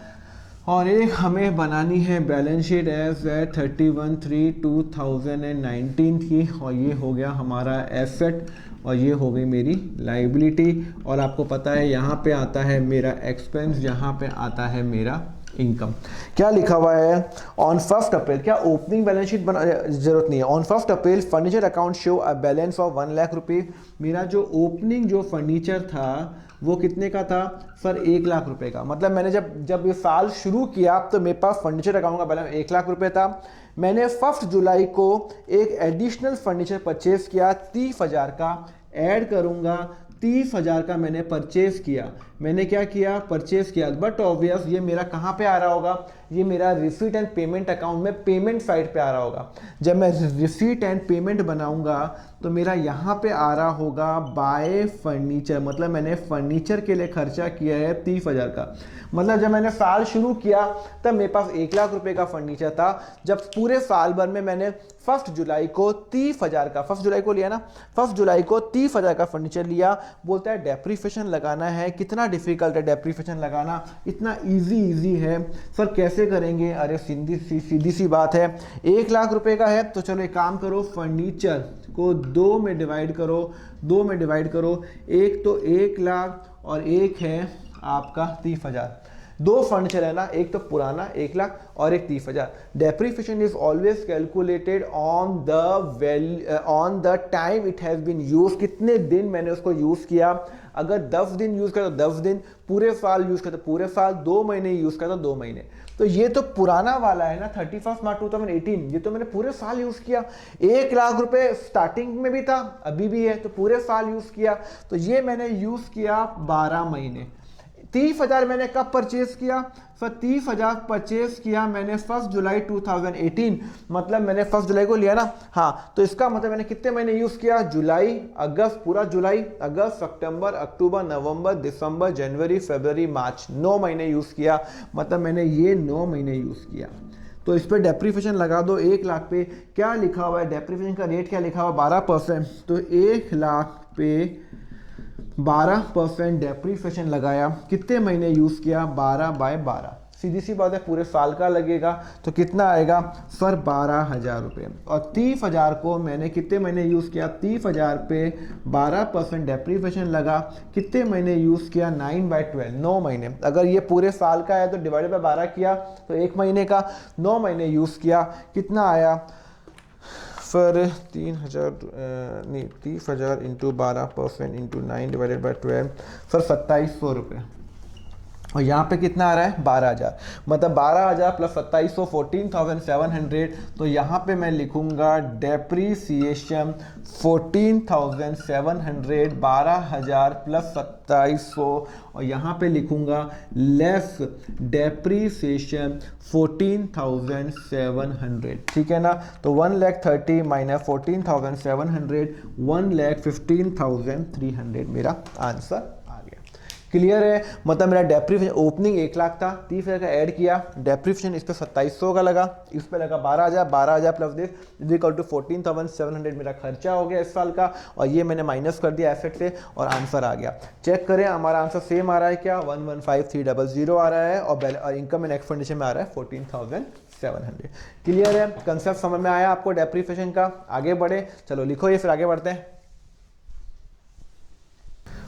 और एक हमें बनानी है बैलेंस शीट एज एट 31/3/2019 की, और ये हो गया हमारा एसेट और ये हो गई मेरी लाइबिलिटी। और आपको पता है यहाँ पे आता है मेरा एक्सपेंस, यहाँ पे आता है मेरा इनकम। क्या लिखा हुआ है, ऑन 1 अप्रैल, क्या ओपनिंग बैलेंस शीट बना, जरूरत नहीं है। On 1 April furniture account show a balance of 1 lakh रुपये। मेरा जो ओपनिंग जो फर्नीचर था वो कितने का था सर, 1 लाख रुपए का। मतलब मैंने जब ये साल शुरू किया तो मेरे पास फर्नीचर अकाउंट का बैलेंस 1 लाख रुपए था। मैंने 1 जुलाई को एक एडिशनल फर्नीचर परचेज किया 30,000 का, ऐड करूंगा 30,000 का मैंने परचेज किया। मैंने क्या किया, परचेज किया, बट ऑब्वियस ये मेरा कहाँ पे आ रहा होगा, ये मेरा रिसीट एंड पेमेंट अकाउंट में पेमेंट साइड पे आ रहा होगा। जब मैं रिसीट एंड पेमेंट बनाऊंगा तो मेरा यहाँ पे आ रहा होगा बाय फर्नीचर, मतलब मैंने फर्नीचर के लिए खर्चा किया है 30,000 का। मतलब जब मैंने साल शुरू किया तब मेरे पास 1,00,000 रुपए का फर्नीचर था। जब पूरे साल भर में मैंने 1 जुलाई को 30,000 का, 1 जुलाई को लिया ना, 1 जुलाई को 30,000 का फर्नीचर लिया। बोलता है डेप्रीफिकेशन लगाना है, कितना डिफिकल्ट है डेप्रीफिकेशन लगाना, इतना इजी है सर कैसे करेंगे? अरे सीधी सी बात है, 1,00,000 रुपए का है तो चलो एक काम करो, फर्नीचर को 2 में डिवाइड करो, एक तो 1,00,000 और एक है आपका 30,000। 2 फर्नीचर है ना, एक तो पुराना 1,00,000 और एक 30,000। Depreciation is always calculated on the time it has been use, कितने दिन मैंने उसको यूज किया। अगर 10 दिन यूज किया तो 10 दिन, पूरे साल यूज किया तो पूरे साल, 2 महीने यूज किया तो 2 महीने। तो ये तो पुराना वाला है ना, 31 मार्च 2018, ये तो मैंने पूरे साल यूज किया। 1,00,000 रुपए स्टार्टिंग में भी था, अभी भी है, तो पूरे साल यूज किया। तो ये मैंने यूज किया 12 महीने। 30,000 मैंने कब परचेज किया? सर 30,000 परचेज किया मैंने 1 जुलाई 2018, मतलब मैंने 1 जुलाई को लिया ना। हाँ, तो इसका मतलब मैंने कितने महीने यूज किया? जुलाई, अगस्त, पूरा जुलाई, अगस्त, सितंबर, अक्टूबर, नवंबर, दिसंबर, जनवरी, फरवरी, मार्च, 9 महीने यूज किया। मतलब मैंने ये 9 महीने यूज किया। तो इस पर डेप्रीफिकेशन लगा दो 1,00,000 पे। क्या लिखा हुआ है डेप्रीफिकेशन का रेट? क्या लिखा हुआ? 12%। तो 1,00,000 पे 12% डेप्रीफिकेशन लगाया, कितने महीने यूज किया? 12/12। सीधी सी बात है, पूरे साल का लगेगा तो कितना आएगा सर? 12,000 रुपये। और 30,000 को मैंने कितने महीने यूज किया? 30,000 पे 12% डेप्रीफिकेशन लगा, कितने महीने यूज किया? 9/12, 9 महीने। अगर ये पूरे साल का है तो डिवाइडेड बाय 12 किया तो 1 महीने का, 9 महीने यूज किया, कितना आया फिर? 30,000 into 12% into 9 divided by 12, sir 2,700 रुपये। और यहाँ पे कितना आ रहा है? 12,000। मतलब 12,000 प्लस 2,700, 14,700। तो यहाँ पे मैं लिखूंगा डेप्रीसिएशन 14,700, 12,000 प्लस 2,700। और यहाँ पे लिखूंगा लेस डेप्रीसिएशन 14,700। ठीक है ना? तो 1,30,000 माइनस 14,700, 1,15,300 मेरा आंसर। क्लियर है? मतलब मेरा डेप्रीफिकेशन ओपनिंग 1,00,000 था, 30,000 का ऐड किया, डेप्रीफिकेशन इस पे 2,700 का लगा, इस पे लगा 12,000, 12,000 plus this is equal to 14,700 मेरा खर्चा हो गया इस साल का। और ये मैंने माइनस कर दिया एसेट से और आंसर आ गया। चेक करें हमारा आंसर सेम आ रहा है क्या? 115,300 आ रहा है और इनकम एंड एक्सपेंडिचर में आ रहा है 14,700। क्लियर है? कंसेप्ट समझ में आया आपको डेप्रीफिकेशन का? आगे बढ़े, चलो लिखो ये, फिर आगे बढ़ते हैं।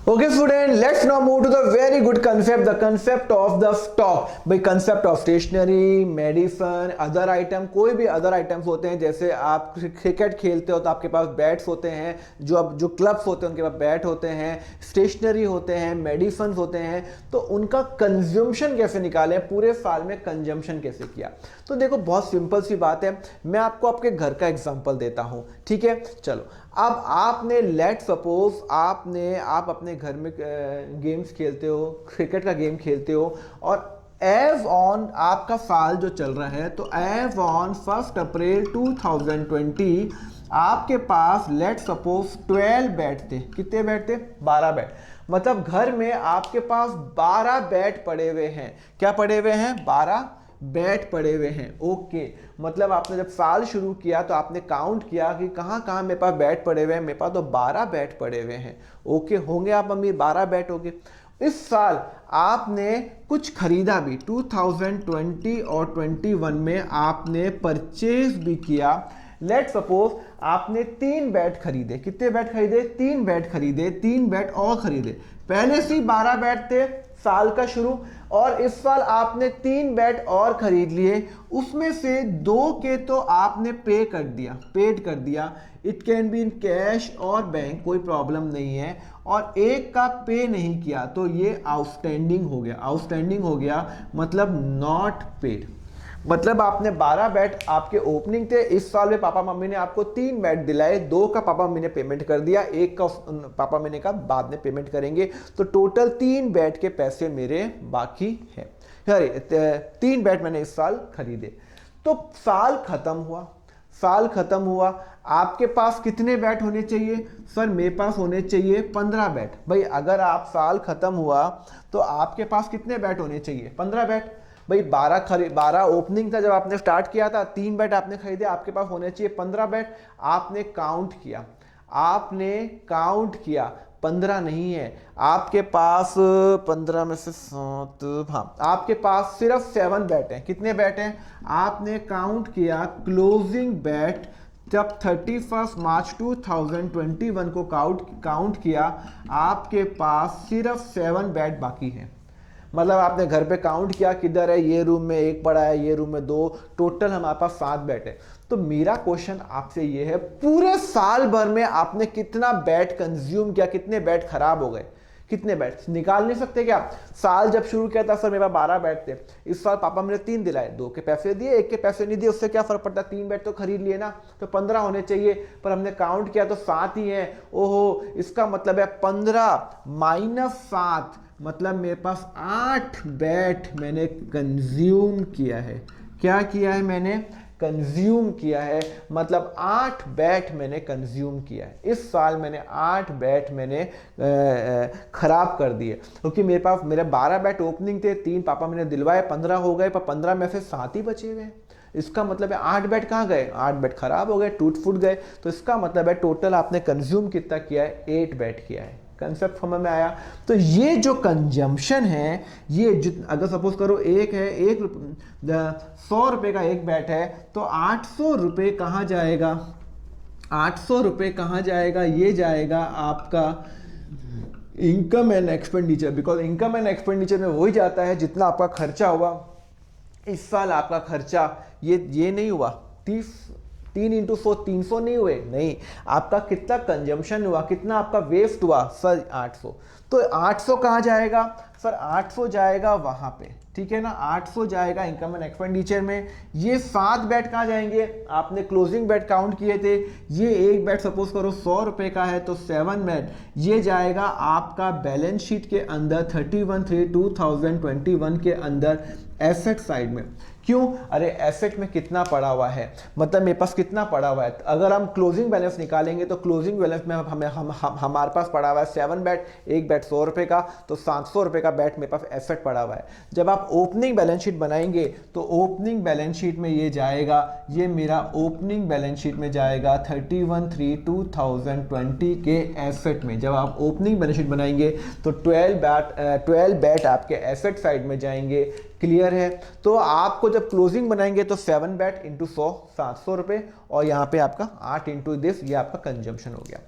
Okay student, let's now move to the very good concept, the concept of the stock। भाई concept of stationery, medicine, other item, कोई भी other items होते हैं। जैसे आप क्रिकेट खेलते हो तो आपके पास बैट्स होते हैं, जो क्लब्स होते हैं उनके पास बैट होते हैं, स्टेशनरी होते हैं, मेडिसिन होते हैं। तो उनका कंज्यूमशन कैसे निकालें, पूरे साल में कंजम्पशन कैसे किया? तो देखो बहुत सिंपल सी बात है, मैं आपको आपके घर का एग्जाम्पल देता हूँ। ठीक है, चलो अब आपने लेट सपोज आप अपने घर में गेम्स खेलते हो, क्रिकेट का गेम खेलते हो, और एज ऑन आपका साल जो चल रहा है, तो एज ऑन 1 अप्रैल 2020 आपके पास लेट सपोज 12 बैट थे। कितने बैट थे? 12 बैट। मतलब घर में आपके पास 12 बैट पड़े हुए हैं। क्या पड़े हुए हैं? 12 बैट पड़े हुए हैं। ओके, मतलब आपने जब साल शुरू किया तो आपने काउंट किया कि कहाँ कहाँ मेरे पास बैट पड़े हुए हैं। मेरे पास तो 12 बैट पड़े हुए हैं। ओके, होंगे आप अमीर, 12 बैट होंगे। इस साल आपने कुछ खरीदा भी, 2020 और 21 में आपने परचेज भी किया। लेट सपोज आपने 3 बैट खरीदे। कितने बैट खरीदे? 3 बैट खरीदे, 3 बैट और खरीदे। पहले से 12 बैट थे साल का शुरू, और इस साल आपने 3 बैट और खरीद लिए। उसमें से 2 के तो आपने पेड कर दिया। It can be in cash और बैंक, कोई प्रॉब्लम नहीं है। और 1 का पे नहीं किया तो ये आउटस्टैंडिंग हो गया। मतलब नॉट पेड। मतलब आपने 12 बैट आपके ओपनिंग थे, इस साल में पापा मम्मी ने आपको 3 बैट दिलाए, 2 का पापा मम्मी ने पेमेंट कर दिया, 1 का पापा मम्मी ने कहा बाद में पेमेंट करेंगे, तो टोटल 3 बैट के पैसे मेरे बाकी हैं। अरे 3 बैट मैंने इस साल खरीदे। तो साल खत्म हुआ, आपके पास कितने बैट होने चाहिए? सर मेरे पास होने चाहिए 15 बैट। भाई अगर आप साल खत्म हुआ तो आपके पास कितने बैट होने चाहिए? 15 बैट। भाई 12 ओपनिंग था जब आपने स्टार्ट किया था, 3 बैट आपने खरीदे, आपके पास होने चाहिए 15 बैट। आपने काउंट किया 15 नहीं है आपके पास, 15 में से 7, हाँ आपके पास सिर्फ 7 बैट हैं। कितने बैट हैं? आपने काउंट किया क्लोजिंग बैट जब 31 मार्च 2021 को काउंट किया, आपके पास सिर्फ 7 बैट बाकी हैं। मतलब आपने घर पे काउंट किया किधर है, ये रूम में 1 पड़ा है, ये रूम में 2, टोटल हमारे पास 7 बैट है। तो मेरा क्वेश्चन आपसे ये है, पूरे साल भर में आपने कितना बैट कंज्यूम किया, कितने बैट खराब हो गए? कितने बैट निकाल नहीं सकते क्या? साल जब शुरू किया था सर मेरे पास 12 बैट थे, इस साल पापा मेरे 3 दिलाए, 2 के पैसे दिए, 1 के पैसे नहीं दिए, उससे क्या फर्क पड़ता? 3 बैट तो खरीद लिए ना, तो 15 होने चाहिए, पर हमने काउंट किया तो 7 ही है। ओहो, इसका मतलब है 15 माइनस 7, मतलब मेरे पास 8 बैट मैंने कंज्यूम किया है। क्या किया है? मैंने कंज्यूम किया है, मतलब 8 बैट मैंने कंज्यूम किया है। इस साल मैंने 8 बैट मैंने खराब कर दिए, क्योंकि मेरे पास मेरे 12 बैट ओपनिंग थे, 3 पापा मैंने दिलवाए, 15 हो गए, पर 15 में से 7 ही बचे हुए हैं। इसका मतलब है 8 बैट कहाँ गए? 8 बैट खराब हो गए, टूट फूट गए। तो इसका मतलब है टोटल आपने कंज्यूम कितना किया है? 8 बैट किया है। कंसेप्ट समझ में आया? तो ये जो कंजम्पशन है, ये अगर सपोज करो एक है, 100 रुपये का एक बैट है, तो 800 रुपये कहाँ जाएगा? 800 रुपये कहाँ जाएगा? ये जाएगा आपका income and expenditure, because income and expenditure में वही जाता है जितना आपका खर्चा हुआ। इस साल आपका खर्चा ये नहीं हुआ, 3 इंटू 100 300 नहीं हुए, नहीं, आपका कितना कंजम्पशन हुआ, कितना आपका वेस्ट हुआ? सर 800। तो 800 कहाँ जाएगा? सर 800 जाएगा वहाँ पे, ठीक है ना, 800 जाएगा इनकम एंड एक्सपेंडिचर में। ये 7 बैट कहाँ जाएंगे? आपने क्लोजिंग बैट काउंट किए थे, ये एक बैट सपोज करो 100 रुपये का है, तो 7 बैट ये जाएगा आपका बैलेंस शीट के अंदर 31/3/2021 के अंदर एसेट साइड में। क्यों? अरे एसेट में कितना पड़ा हुआ है, मतलब मेरे पास कितना पड़ा हुआ है। अगर हम क्लोजिंग बैलेंस निकालेंगे तो क्लोजिंग बैलेंस में हमारे पास पड़ा हुआ है 7 बैट, एक बैट 100 रुपये का, तो 700 रुपये का बैट मेरे पास एसेट पड़ा हुआ है। जब आप ओपनिंग बैलेंस शीट बनाएंगे तो ओपनिंग बैलेंस शीट में ये जाएगा, ये मेरा ओपनिंग बैलेंस शीट में जाएगा 31/3/2020 के एसेट में। जब आप ओपनिंग बैलेंस शीट बनाएंगे तो 12 बैट आपके एसेट साइड में जाएंगे। क्लियर है? तो आपको जब क्लोजिंग बनाएंगे तो 7 बैट इंटू 100 700 रुपये, और यहाँ पे आपका 8 इंटू दिस, ये आपका कंजम्पशन हो गया।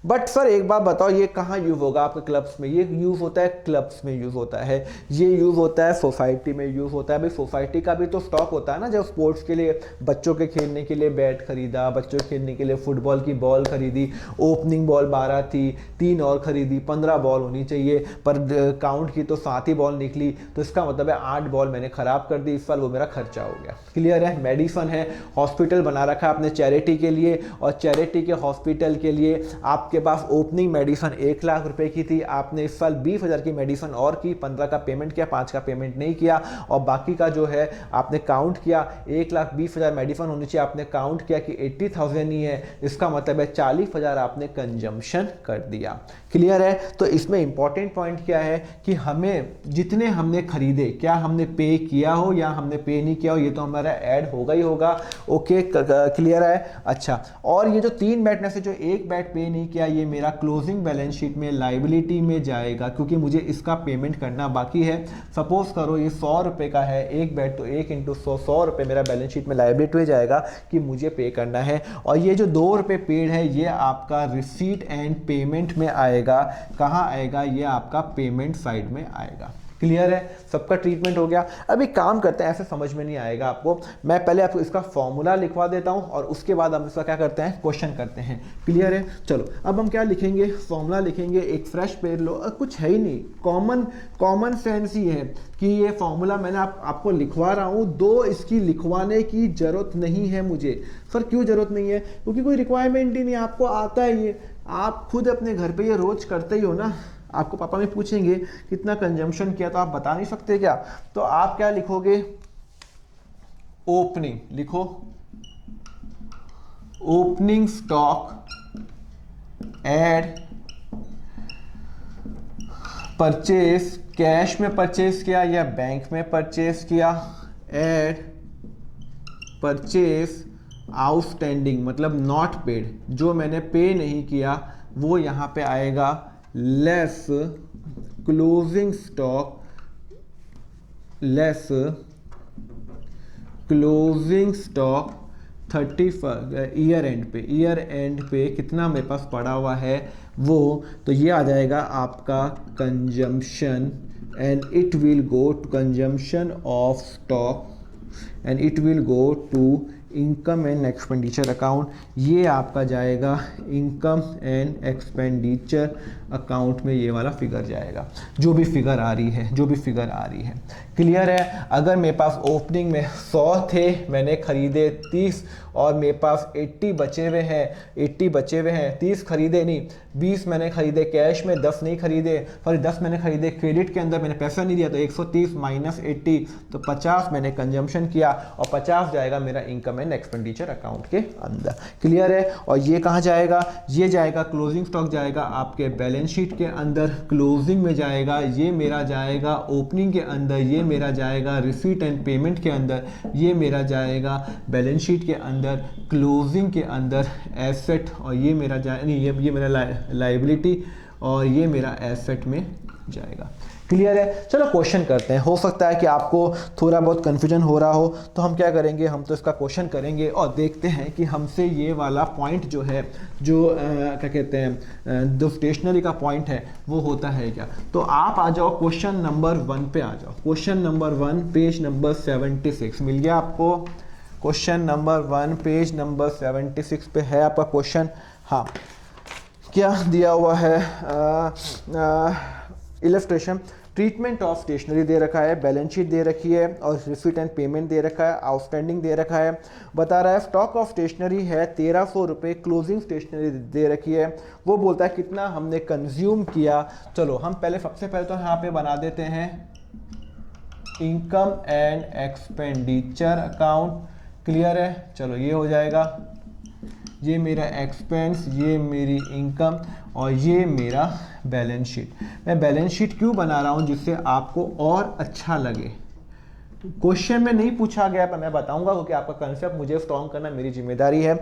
बट सर एक बात बताओ, ये कहाँ यूज़ होगा आपके क्लब्स में? ये यूज़ होता है क्लब्स में यूज़ होता है, ये यूज़ होता है सोसाइटी में यूज़ होता है। भाई सोसाइटी का भी तो स्टॉक होता है ना, जब स्पोर्ट्स के लिए बच्चों के खेलने के लिए बैट खरीदा, बच्चों के खेलने के लिए फुटबॉल की बॉल खरीदी, ओपनिंग बॉल 12 थी, 3 और खरीदी, 15 बॉल होनी चाहिए, पर काउंट की तो 7 ही बॉल निकली, तो इसका मतलब है 8 बॉल मैंने ख़राब कर दी, इस साल वो मेरा खर्चा हो गया। क्लियर है? मेडिसन है, हॉस्पिटल बना रखा है आपने चैरिटी के लिए, और चैरिटी के हॉस्पिटल के लिए आपके पास ओपनिंग मेडिसन 1 लाख रुपए की थी, आपने इस साल 20,000 की मेडिसन और की, 15 का पेमेंट किया, 5 का पेमेंट नहीं किया, और बाकी का जो है आपने काउंट किया 1,20,000 मेडिसन होनी चाहिए, आपने काउंट किया कि 80,000 ही है, इसका मतलब है 40,000 आपने कंजम्पशन कर दिया। क्लियर है? तो इसमें इंपॉर्टेंट पॉइंट क्या है कि हमें जितने हमने खरीदे, क्या हमने पे किया हो या हमने पे नहीं किया हो, ये तो हमारा ऐड होगा ही होगा। ओके, क्लियर है? अच्छा, और ये जो 3 बैट में से जो एक बैट पे नहीं किया, ये मेरा क्लोजिंग बैलेंस शीट में लाइबिलिटी में जाएगा, क्योंकि मुझे इसका पेमेंट करना बाकी है। सपोज करो ये 100 रुपये का है एक बैट, तो 1 इंटू 100 रुपये मेरा बैलेंस शीट में लाइबिलिटी में जाएगा कि मुझे पे करना है। और ये जो 2 रुपये पेड है, ये आपका रिसीट एंड पेमेंट में आएगा। कहाँ आएगा? ये आपका पेमेंट साइड में आएगा। क्लियर है, सबका ट्रीटमेंट हो गया। अभी काम करते हैं, ऐसे समझ में नहीं आएगा आपको, मैं पहले आपको इसका फॉर्मूला लिखवा देता हूं और उसके बाद हम इसका क्या करते हैं, क्वेश्चन करते हैं। क्लियर है, चलो अब हम क्या लिखेंगे, फॉर्मूला लिखेंगे। एक फ्रेश पेज लो, कुछ है ही नहीं, कॉमन सेंस ही है कि ये फॉर्मूला मैंने आपको लिखवा रहा हूँ, दो इसकी लिखवाने की जरूरत नहीं है मुझे। सर क्यों जरूरत नहीं है, क्योंकि कोई रिक्वायरमेंट ही नहीं, आपको आता है ये, आप खुद अपने घर पे ये रोज करते ही हो ना। आपको पापा में पूछेंगे कितना कंजम्पशन किया तो आप बता नहीं सकते क्या, तो आप क्या लिखोगे, ओपनिंग लिखो, opening stock add purchase, cash में परचेस किया या बैंक में परचेस किया, एड परचेस आउटस्टैंडिंग मतलब नॉट पेड, जो मैंने पे नहीं किया वो यहां पे आएगा, less closing stock, less closing stock 30 year end पे कितना मेरे पास पड़ा हुआ है वो, तो ये आ जाएगा आपका consumption and it will go to consumption of stock and it will go to income and expenditure account. ये आपका जाएगा इनकम एंड एक्सपेंडिचर अकाउंट में, ये वाला फिगर जाएगा, जो भी फिगर आ रही है। क्लियर है, अगर मेरे पास ओपनिंग में 100 थे, मैंने खरीदे 30 और मेरे पास 80 बचे हुए हैं, 30 खरीदे नहीं, 20 मैंने खरीदे कैश में, 10 नहीं खरीदे, सॉरी 10 मैंने खरीदे क्रेडिट के अंदर, मैंने पैसा नहीं दिया, तो 130 माइनस 80 तो 50 मैंने कंजम्पशन किया और 50 जाएगा मेरा इनकम एंड एक्सपेंडिचर अकाउंट के अंदर। क्लियर है, और ये कहाँ जाएगा, ये जाएगा क्लोजिंग स्टॉक जाएगा आपके बैलेंस शीट के अंदर, क्लोजिंग में जाएगा, ये मेरा जाएगा ओपनिंग के अंदर, ये मेरा जाएगा रिसीट एंड पेमेंट के अंदर, ये मेरा जाएगा बैलेंस शीट के अंदर, क्लोजिंग के अंदर एसेट, और ये मेरा ये मेरा लायबिलिटी और ये मेरा एसेट में जाएगा। क्लियर है, चलो क्वेश्चन करते हैं। हो सकता है कि आपको थोड़ा बहुत कन्फ्यूजन हो रहा हो, तो हम क्या करेंगे, हम तो इसका क्वेश्चन करेंगे और देखते हैं कि हमसे ये वाला पॉइंट जो है, जो क्या कहते हैं, जो स्टेशनरी का पॉइंट है वो होता है क्या। तो आप आ जाओ क्वेश्चन नंबर 1 पे आ जाओ। क्वेश्चन नंबर 1 पेज नंबर 76 मिल गया आपको। क्वेश्चन नंबर 1 पेज नंबर 76 पे है आपका क्वेश्चन। हाँ, क्या दिया हुआ है, इलस्ट्रेशन, ट्रीटमेंट ऑफ स्टेशनरी दे रखा है, बैलेंस शीट दे रखी है और रिसीट एंड पेमेंट दे रखा है, आउटस्टैंडिंग दे रखा है। बता रहा है स्टॉक ऑफ स्टेशनरी है 1300 रुपये, क्लोजिंग स्टेशनरी दे रखी है। वो बोलता है कितना हमने कंज्यूम किया। चलो हम सबसे पहले तो यहाँ पे बना देते हैं income and expenditure account. Clear है, चलो ये हो जाएगा, ये मेरा एक्सपेंस, ये मेरी इनकम और ये मेरा बैलेंस शीट। मैं बैलेंस शीट क्यों बना रहा हूँ, जिससे आपको और अच्छा लगे। क्वेश्चन में नहीं पूछा गया पर मैं बताऊंगा, क्योंकि आपका कंसेप्ट मुझे स्ट्रॉन्ग करना मेरी जिम्मेदारी है।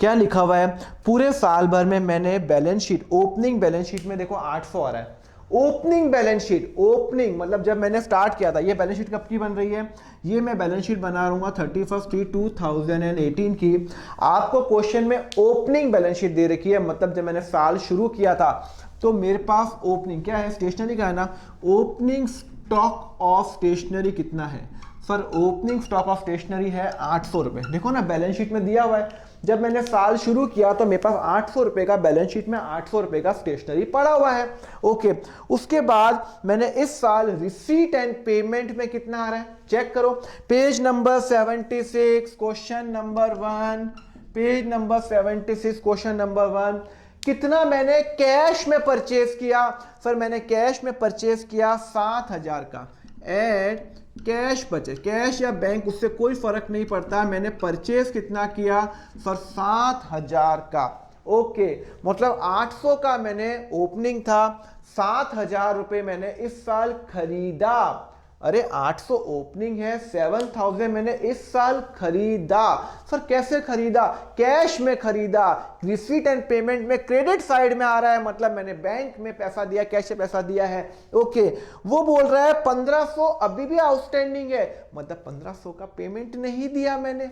क्या लिखा हुआ है, पूरे साल भर में मैंने balance sheet, opening balance sheet में देखो 800 आ रहा है। ओपनिंग बैलेंस शीट, ओपनिंग मतलब जब मैंने स्टार्ट किया था। ये बैलेंस शीट कब की बन रही है, ये मैं बैलेंस शीट बना रहूंगा 31/3/2018 की। आपको क्वेश्चन में ओपनिंग बैलेंस शीट दे रखी है, मतलब जब मैंने साल शुरू किया था तो मेरे पास ओपनिंग क्या है, स्टेशनरी का है ना, ओपनिंग स्टॉक ऑफ स्टेशनरी कितना है sir, opening stock of stationery है 800 रुपये। देखो ना बैलेंस शीट में दिया हुआ है, जब मैंने साल शुरू किया तो मेरे पास 800 रुपये का बैलेंस शीट में 800 रुपये का स्टेशनरी पड़ा हुआ है। ओके, उसके बाद मैंने इस साल रिसीट एंड पेमेंट में कितना आ रहा है, चेक करो, page number 76 question number 1, page number 76 question number 1, कितना मैंने कैश में परचेज किया। सर मैंने कैश में परचेज किया 7000 का, एड कैश परचेज, कैश या बैंक उससे कोई फर्क नहीं पड़ता, मैंने परचेज कितना किया सर 7000 का। ओके, मतलब 800 का मैंने ओपनिंग था, 7000 रुपये मैंने इस साल खरीदा। अरे 800 ओपनिंग है, 7000 मैंने इस साल खरीदा। सर कैसे खरीदा, कैश में खरीदा, रिसीट एंड पेमेंट में क्रेडिट साइड में आ रहा है, मतलब मैंने बैंक में पैसा दिया, कैश से पैसा दिया है। ओके, वो बोल रहा है 1500 अभी भी आउटस्टैंडिंग है, मतलब 1500 का पेमेंट नहीं दिया मैंने।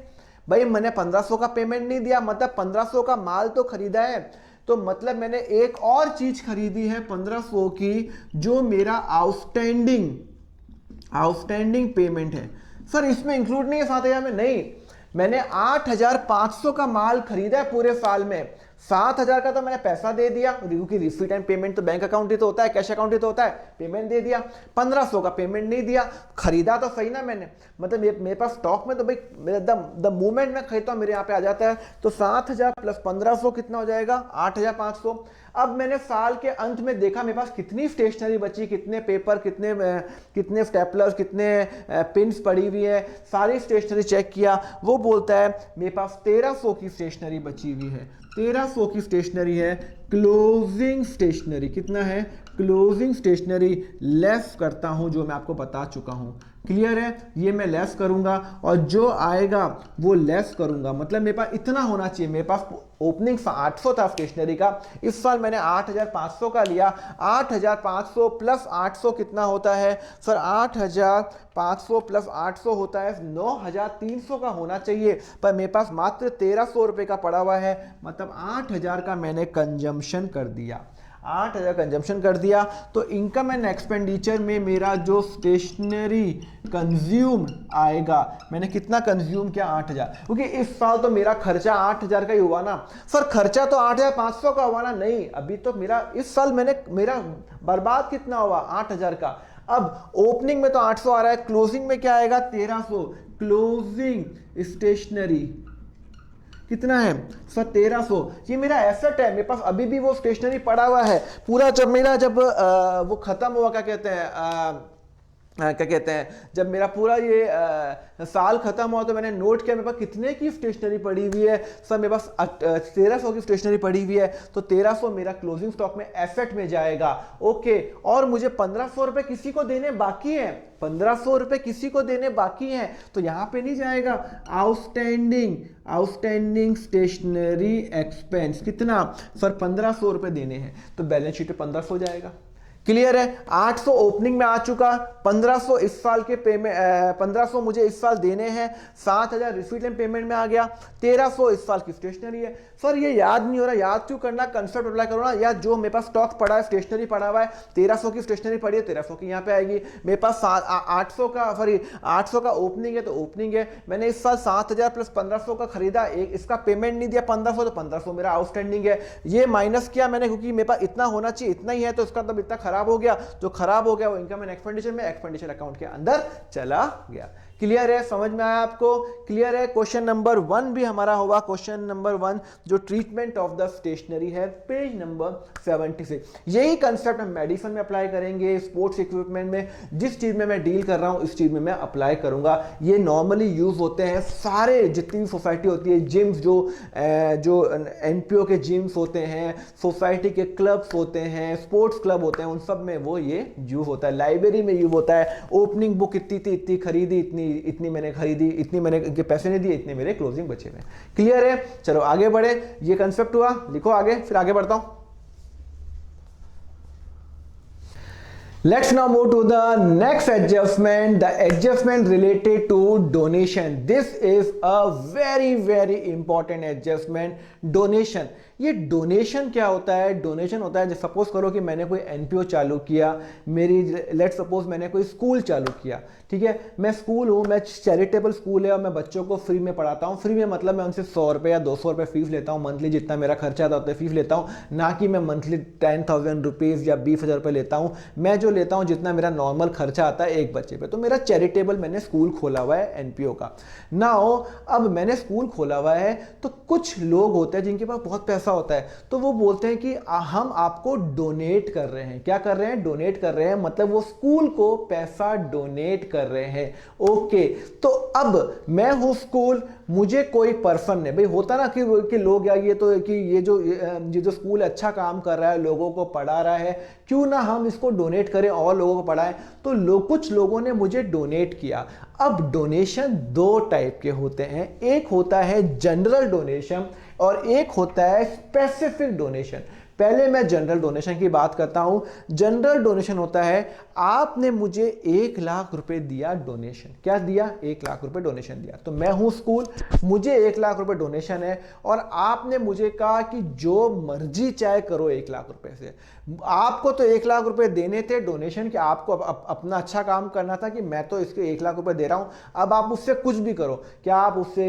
भाई मैंने 1500 का पेमेंट नहीं दिया, मतलब 1500 का माल तो खरीदा है, तो मतलब मैंने एक और चीज खरीदी है 1500 की, जो मेरा आउटस्टैंडिंग आउटस्टैंडिंग पेमेंट है। सर इसमें इंक्लूड नहीं है 7,000 में? नहीं, मैंने 8,500 का माल खरीदा है पूरे साल में, 7,000 का तो मैंने पैसा दे दिया क्योंकि रिसीट एंड पेमेंट तो बैंक अकाउंट ही तो होता है, कैश अकाउंट ही तो होता है, पेमेंट दे दिया। 1,500 का पेमेंट नहीं दिया, खरीदा तो सही ना मैंने, मतलब मेरे पास स्टॉक में तो भाई मेरे द मोमेंट मैं खरीदता हूँ मेरे यहाँ पे आ जाता है। तो 7,000 प्लस 1,500 कितना हो जाएगा? 8,500। अब मैंने साल के अंत में देखा मेरे पास कितनी स्टेशनरी बची, कितने पेपर, कितने स्टेपलर्स, कितने पिन्स पड़ी हुई है, सारी स्टेशनरी चेक किया। वो बोलता है मेरे पास 1,300 की स्टेशनरी बची हुई है, 1,300 की स्टेशनरी है। क्लोजिंग स्टेशनरी कितना है? क्लोजिंग स्टेशनरी लेस करता हूं जो मैं आपको बता चुका हूं, क्लियर है? ये मैं लेस करूंगा और जो आएगा वो लेस करूंगा, मतलब मेरे पास इतना होना चाहिए। मेरे पास ओपनिंग 800 था स्टेशनरी का, इस साल मैंने 8,500 का लिया। 8,500 प्लस 800 कितना होता है सर? 8,500 प्लस 800 होता है 9,300 का होना चाहिए, पर मेरे पास मात्र 1,300 रुपए का पड़ा हुआ है, मतलब 8,000 का मैंने कंजम्पशन कर दिया। 8,000 कंजम्पशन कर दिया। तो इनकम एंड एक्सपेंडिचर में मेरा जो स्टेशनरी कंज्यूम आएगा, मैंने कितना कंज्यूम किया? 8,000, क्योंकि इस साल तो मेरा खर्चा 8,000 का ही हुआ ना। सर खर्चा तो 8,500 का हुआ ना? नहीं, अभी तो मेरा इस साल मेरा बर्बाद कितना हुआ? 8,000 का। अब ओपनिंग में तो 800 आ रहा है, क्लोजिंग में क्या आएगा? 1,300। क्लोजिंग स्टेशनरी कितना है सर? 1,300। ये मेरा एसेट है, मेरे पास अभी भी वो स्टेशनरी पड़ा हुआ है पूरा। जब वो खत्म हुआ, क्या कहते हैं, जब मेरा पूरा ये साल खत्म हुआ तो मैंने नोट किया मेरे पास कितने की स्टेशनरी पड़ी हुई है। सर मेरे पास 1,300 की स्टेशनरी पड़ी हुई है, तो 1,300 मेरा क्लोजिंग स्टॉक में एसेट में जाएगा। ओके, और मुझे 1,500 रुपए किसी को देने बाकी है, 1,500 रुपए किसी को देने बाकी हैं, तो यहां पे नहीं जाएगा। आउटस्टैंडिंग स्टेशनरी एक्सपेंस कितना? सर 1,500 रुपए देने हैं, तो बैलेंस शीट पे 1,500 जाएगा। क्लियर है? 800 ओपनिंग में आ चुका, 1,500 इस साल के पेमेंट, 1,500 मुझे इस साल देने हैं, 7,000 रिसीट एंड पेमेंट में आ गया, 1,300 इस साल की स्टेशनरी है। सर ये याद नहीं हो रहा, याद क्यों करना? कंसेप्ट अप्लाई करो ना। या जो मेरे पास स्टॉक पड़ा है, स्टेशनरी पड़ा हुआ है, 1,300 की स्टेशनरी पड़ी है, 1,300 की यहाँ पे आएगी। मेरे पास 800 का ओपनिंग है, तो ओपनिंग है। मैंने इस साल 7,000 प्लस 1,500 का खरीदा, एक इसका पेमेंट नहीं दिया 1,500, तो 1,500 मेरा आउटस्टैंडिंग है। ये माइनस किया मैंने, क्योंकि मेरे पास इतना होना चाहिए, इतना ही है, तो इसका तब इतना खराब हो गया। जो खराब हो गया वो इनकम एंड एक्सपेंडिचर में, एक्सपेंडिचर अकाउंट के अंदर चला गया। क्लियर है? समझ में आया आपको? क्लियर है? क्वेश्चन नंबर 1 भी हमारा होगा। क्वेश्चन नंबर 1 जो ट्रीटमेंट ऑफ द स्टेशनरी है, पेज नंबर 76। यही कंसेप्ट हम मेडिसिन में अप्लाई करेंगे, स्पोर्ट्स इक्विपमेंट में, जिस चीज में मैं डील कर रहा हूं इस चीज में मैं अप्लाई करूंगा। ये नॉर्मली यूज होते हैं सारे जितनी भी सोसाइटी होती है, जिम्स जो एनपीओ के जिम्स होते हैं, सोसाइटी के क्लब्स होते हैं, स्पोर्ट्स क्लब होते हैं, उन सब में वो ये यूज होता है। लाइब्रेरी में यूज होता है। ओपनिंग बुक इतनी थी, इतनी खरीदी, इतनी मैंने खरीदी, इतनी मैंने इनके पैसे नहीं दिए, इतने मेरे क्लोजिंग बचे हुए। क्लियर है? चलो आगे बढ़े। ये कंसेप्ट हुआ, लिखो आगे, फिर आगे बढ़ता हूं। Let's now move to the next adjustment, the adjustment related to donation. This is a very very important adjustment, donation. ये डोनेशन क्या होता है? डोनेशन होता है, सपोज करो कि मैंने कोई एनपीओ चालू किया, मेरी लेट सपोज मैंने कोई स्कूल चालू किया, ठीक है, मैं स्कूल हूँ, मैं चैरिटेबल स्कूल है और मैं बच्चों को फ्री में पढ़ाता हूँ। फ्री में मतलब मैं उनसे 100 रुपये या 200 रुपये फीस लेता हूँ मंथली, जितना मेरा खर्चा आता है फीस लेता हूँ, ना कि मैं मंथली 10,000 रुपीज़ या 20,000 रुपये लेता हूँ। मैं जो लेता हूँ जितना मेरा नॉर्मल खर्चा आता है एक बच्चे पे। तो मेरा चैरिटेबल मैंने स्कूल खोला हुआ है एनपीओ का। नाउ अब मैंने स्कूल खोला हुआ है, तो कुछ लोग होते हैं जिनके पास बहुत पैसा होता है, तो वो बोलते हैं कि हम आपको डोनेट कर रहे हैं। क्या कर रहे हैं? डोनेट कर रहे हैं, मतलब वो स्कूल को पैसा डोनेट कर रहे हैं। ओके, तो अब मैं हूं स्कूल, मुझे कोई पर्सन ने, भाई होता ना कि लोग या ये तो कि ये जो स्कूल अच्छा काम कर रहा है, लोगों को पढ़ा रहा है, क्यों ना हम इसको डोनेट करें और लोगों को पढ़ाएं। तो कुछ लोगों ने मुझे डोनेट किया। अब डोनेशन 2 टाइप के होते हैं, एक होता है जनरल डोनेशन और एक होता है स्पेसिफिक डोनेशन। पहले मैं जनरल डोनेशन की बात करता हूं। जनरल डोनेशन होता है आपने मुझे 1 लाख रुपए दिया डोनेशन। क्या दिया? 1 लाख रुपए डोनेशन दिया। तो मैं हूं स्कूल, मुझे 1 लाख रुपए डोनेशन है और आपने मुझे कहा कि जो मर्जी चाहे करो 1 लाख रुपए से। आपको तो 1 लाख रुपए देने थे डोनेशन कि आपको अपना अच्छा काम करना था कि मैं तो इसके 1 लाख रुपए दे रहा हूं, अब आप उससे कुछ भी करो। क्या आप उससे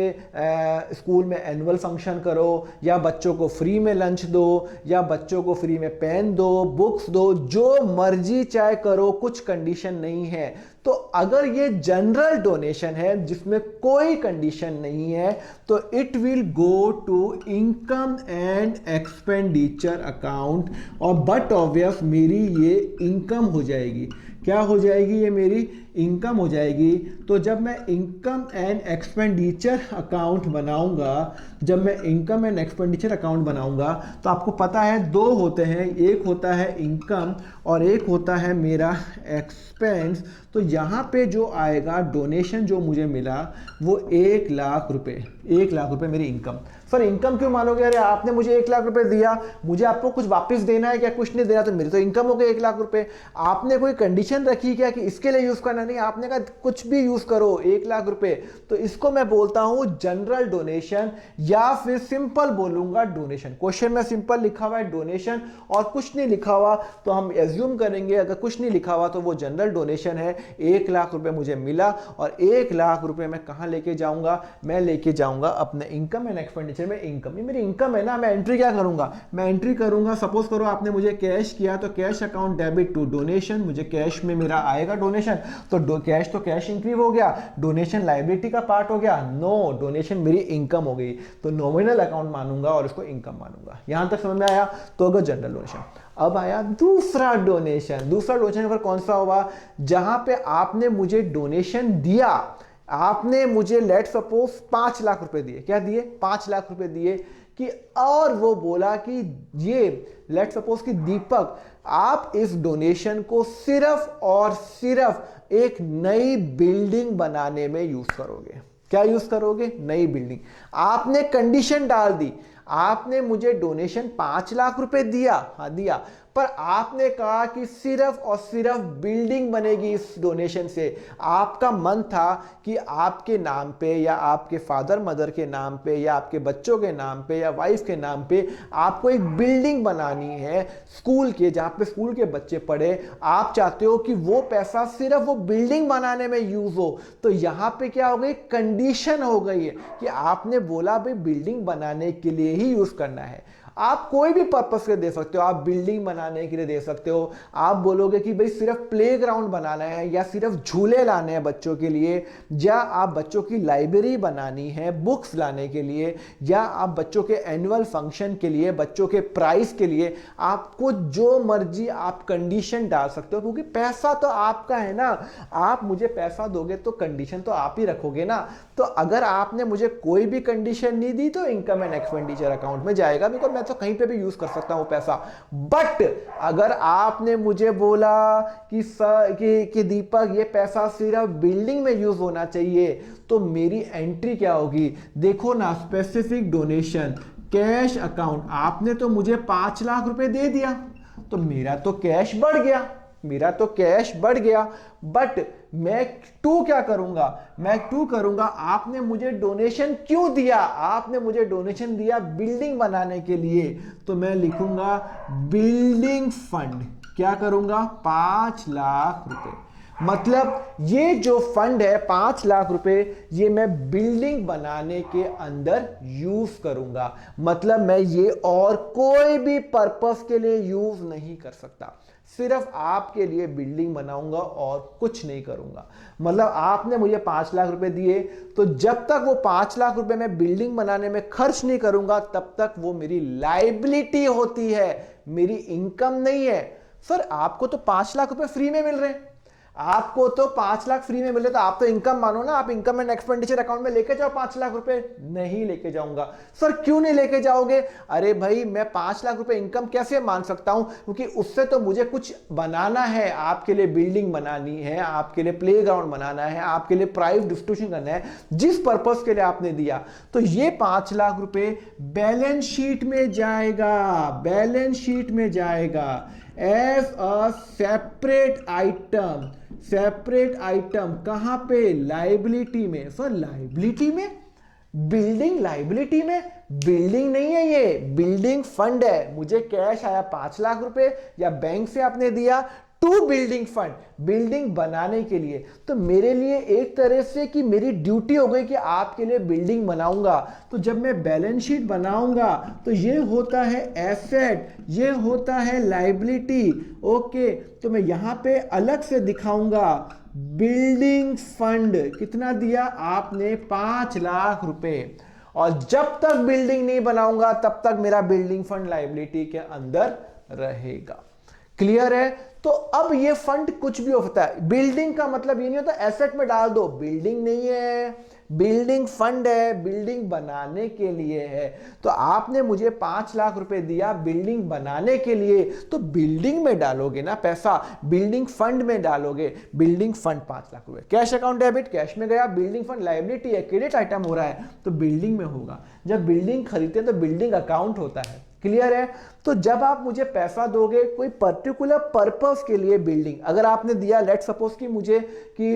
स्कूल में एनुअल फंक्शन करो, या बच्चों को फ्री में लंच दो, या बच्चों को फ्री में पेन दो, बुक्स दो, जो मर्जी चाहे करो, कुछ कंडीशन नहीं है। तो अगर ये जनरल डोनेशन है जिसमें कोई कंडीशन नहीं है तो it will go to income and expenditure account. और बट ऑब्वियस मेरी ये इनकम हो जाएगी। क्या हो जाएगी? ये मेरी इनकम हो जाएगी। तो जब मैं इनकम एंड एक्सपेंडिचर अकाउंट बनाऊंगा, जब मैं इनकम एंड एक्सपेंडिचर अकाउंट बनाऊंगा तो आपको पता है दो होते हैं, एक होता है इनकम और एक होता है मेरा एक्सपेंस। तो यहाँ पे जो आएगा डोनेशन जो मुझे मिला वो 1 लाख रुपए, 1 लाख रुपए मेरी इनकम। सर इनकम क्यों मानोगे? अरे आपने मुझे 1 लाख रुपए दिया, मुझे आपको कुछ वापस देना है क्या? कुछ नहीं देना, तो मेरी तो इनकम हो गई 1 लाख रुपए। आपने कोई कंडीशन रखी क्या कि इसके लिए यूज करना? नहीं, आपने कहा कुछ भी यूज करो 1 लाख रुपए। तो इसको मैं बोलता हूं जनरल डोनेशन, या फिर सिंपल बोलूंगा डोनेशन। क्वेश्चन में सिंपल लिखा हुआ है डोनेशन और कुछ नहीं लिखा हुआ तो हम एज्यूम करेंगे, अगर कुछ नहीं लिखा हुआ तो वो जनरल डोनेशन है। 1 लाख रुपए मुझे मिला और 1 लाख रुपए मैं कहां लेके जाऊंगा? मैं लेके जाऊंगा अपने इनकम एंड एक्सपेंडिचर में। इनकम, ये मेरी इनकम है ना, मैं एंट्री क्या करूंगा? मैं एंट्री करूंगा, सपोज करो आपने मुझे कैश किया तो cash account debit to donation, मुझे कैश में मेरा आएगा डोनेशन, तो कैश इंक्रीज हो गया, डोनेशन लायबिलिटी का पार्ट हो गया। नो, डोनेशन मेरी इनकम हो गई, तो नॉमिनल अकाउंट मानूंगा और इसको इनकम मानूंगा। यहां तक समझ में आया? तो अगर जनरल डोनेशन। अब आया दूसरा डोनेशन। दूसरा डोनेशन पर कौन सा होगा? जहां पे आपने मुझे डोनेशन दिया, आपने मुझे लेट सपोज 5 लाख रुपए दिए। क्या दिए? 5 लाख रुपए दिए कि, और वो बोला कि ये लेट सपोज कि दीपक आप इस डोनेशन को सिर्फ और सिर्फ एक नई बिल्डिंग बनाने में यूज करोगे। क्या यूज करोगे? नई बिल्डिंग। आपने कंडीशन डाल दी, आपने मुझे डोनेशन 5 लाख रुपए दिया, हाँ दिया, पर आपने कहा कि सिर्फ और सिर्फ बिल्डिंग बनेगी इस डोनेशन से। आपका मन था कि आपके नाम पे या आपके फादर मदर के नाम पे या आपके बच्चों के नाम पे या वाइफ के नाम पे आपको एक बिल्डिंग बनानी है स्कूल के, जहां पे स्कूल के बच्चे पढ़े। आप चाहते हो कि वो पैसा सिर्फ वो बिल्डिंग बनाने में यूज हो। तो यहां पे क्या हो गई? कंडीशन हो गई है कि आपने बोला भाई बिल्डिंग बनाने के लिए ही यूज करना है। आप कोई भी पर्पस के दे सकते हो, आप बिल्डिंग बनाने के लिए दे सकते हो। आप बोलोगे कि भाई सिर्फ प्लेग्राउंड बनाना है या सिर्फ झूले लाने हैं बच्चों के लिए, या आप बच्चों की लाइब्रेरी बनानी है बुक्स लाने के लिए, या आप बच्चों के एनुअल फंक्शन के लिए, बच्चों के प्राइस के लिए, आपको जो मर्जी आप कंडीशन डाल सकते हो, क्योंकि पैसा तो आपका है ना। आप मुझे पैसा दोगे तो कंडीशन तो आप ही रखोगे ना। तो अगर आपने मुझे कोई भी कंडीशन नहीं दी तो इनकम एंड एक्सपेंडिचर अकाउंट में जाएगा, बिकॉज मैं तो कहीं पे भी यूज कर सकता हूं पैसा। बट अगर आपने मुझे बोला कि दीपक ये पैसा सिर्फ बिल्डिंग में यूज होना चाहिए, तो मेरी एंट्री क्या होगी? देखो ना, स्पेसिफिक डोनेशन, कैश अकाउंट। आपने तो मुझे 5 लाख रुपए दे दिया तो मेरा तो कैश बढ़ गया, मेरा तो कैश बढ़ गया। बट मैं टू क्या करूंगा? मैं टू करूंगा, आपने मुझे डोनेशन क्यों दिया? आपने मुझे डोनेशन दिया बिल्डिंग बनाने के लिए, तो मैं लिखूंगा बिल्डिंग फंड। क्या करूंगा? 5 लाख रुपए। मतलब ये जो फंड है 5 लाख रुपए, ये मैं बिल्डिंग बनाने के अंदर यूज करूंगा। मतलब मैं ये और कोई भी पर्पस के लिए यूज नहीं कर सकता, सिर्फ आपके लिए बिल्डिंग बनाऊंगा और कुछ नहीं करूंगा। मतलब आपने मुझे 5 लाख रुपए दिए, तो जब तक वो 5 लाख रुपए मैं बिल्डिंग बनाने में खर्च नहीं करूंगा तब तक वो मेरी लायबिलिटी होती है, मेरी इनकम नहीं है। सर आपको तो 5 लाख रुपए फ्री में मिल रहे हैं, आपको तो 5 लाख फ्री में मिले तो आप तो इनकम मानो ना, आप इनकम एंड एक्सपेंडिचर अकाउंट में लेके जाओ 5 लाख रुपए। नहीं लेके जाऊंगा। सर क्यों नहीं लेके जाओगे? अरे भाई मैं 5 लाख रुपए इनकम कैसे मान सकता हूं, क्योंकि उससे तो मुझे कुछ बनाना है, आपके लिए बिल्डिंग बनानी है, आपके लिए प्लेग्राउंड बनाना है, आपके लिए प्राइस डिस्ट्रीब्यूशन करना है, जिस पर्पस के लिए आपने दिया। तो ये 5 लाख रुपए बैलेंस शीट में जाएगा, बैलेंस शीट में जाएगा as a separate item. Separate item कहां पे? लाइबिलिटी में। सर लाइबिलिटी में? बिल्डिंग लाइबिलिटी में? बिल्डिंग नहीं है, ये बिल्डिंग फंड है। मुझे कैश आया 5 लाख रुपए या बैंक से आपने दिया टू बिल्डिंग फंड, बिल्डिंग बनाने के लिए। तो मेरे लिए एक तरह से कि मेरी ड्यूटी हो गई कि आपके लिए बिल्डिंग बनाऊंगा। तो जब मैं बैलेंस शीट बनाऊंगा तो ये होता है एसेट, ये होता है लाइबिलिटी। ओके, तो मैं यहां पे अलग से दिखाऊंगा बिल्डिंग फंड। कितना दिया आपने? 5 लाख रुपए। और जब तक बिल्डिंग नहीं बनाऊंगा तब तक मेरा बिल्डिंग फंड लाइबिलिटी के अंदर रहेगा। क्लियर है? तो अब ये फंड कुछ भी हो सकता है। बिल्डिंग का मतलब ये नहीं होता एसेट में डाल दो, बिल्डिंग नहीं है, बिल्डिंग फंड है, बिल्डिंग बनाने के लिए है। तो आपने मुझे 5 लाख रुपए दिया बिल्डिंग बनाने के लिए, तो बिल्डिंग में डालोगे ना पैसा, बिल्डिंग फंड में डालोगे। बिल्डिंग फंड 5 लाख रुपए, कैश अकाउंट डेबिट, कैश में गया। बिल्डिंग फंड लायबिलिटी है, क्रेडिट आइटम हो रहा है, तो बिल्डिंग में होगा। जब बिल्डिंग खरीदते हैं तो बिल्डिंग अकाउंट होता है। क्लियर है? तो जब आप मुझे पैसा दोगे कोई पर्टिकुलर पर्पस के लिए, बिल्डिंग अगर आपने दिया, लेट सपोज कि मुझे कि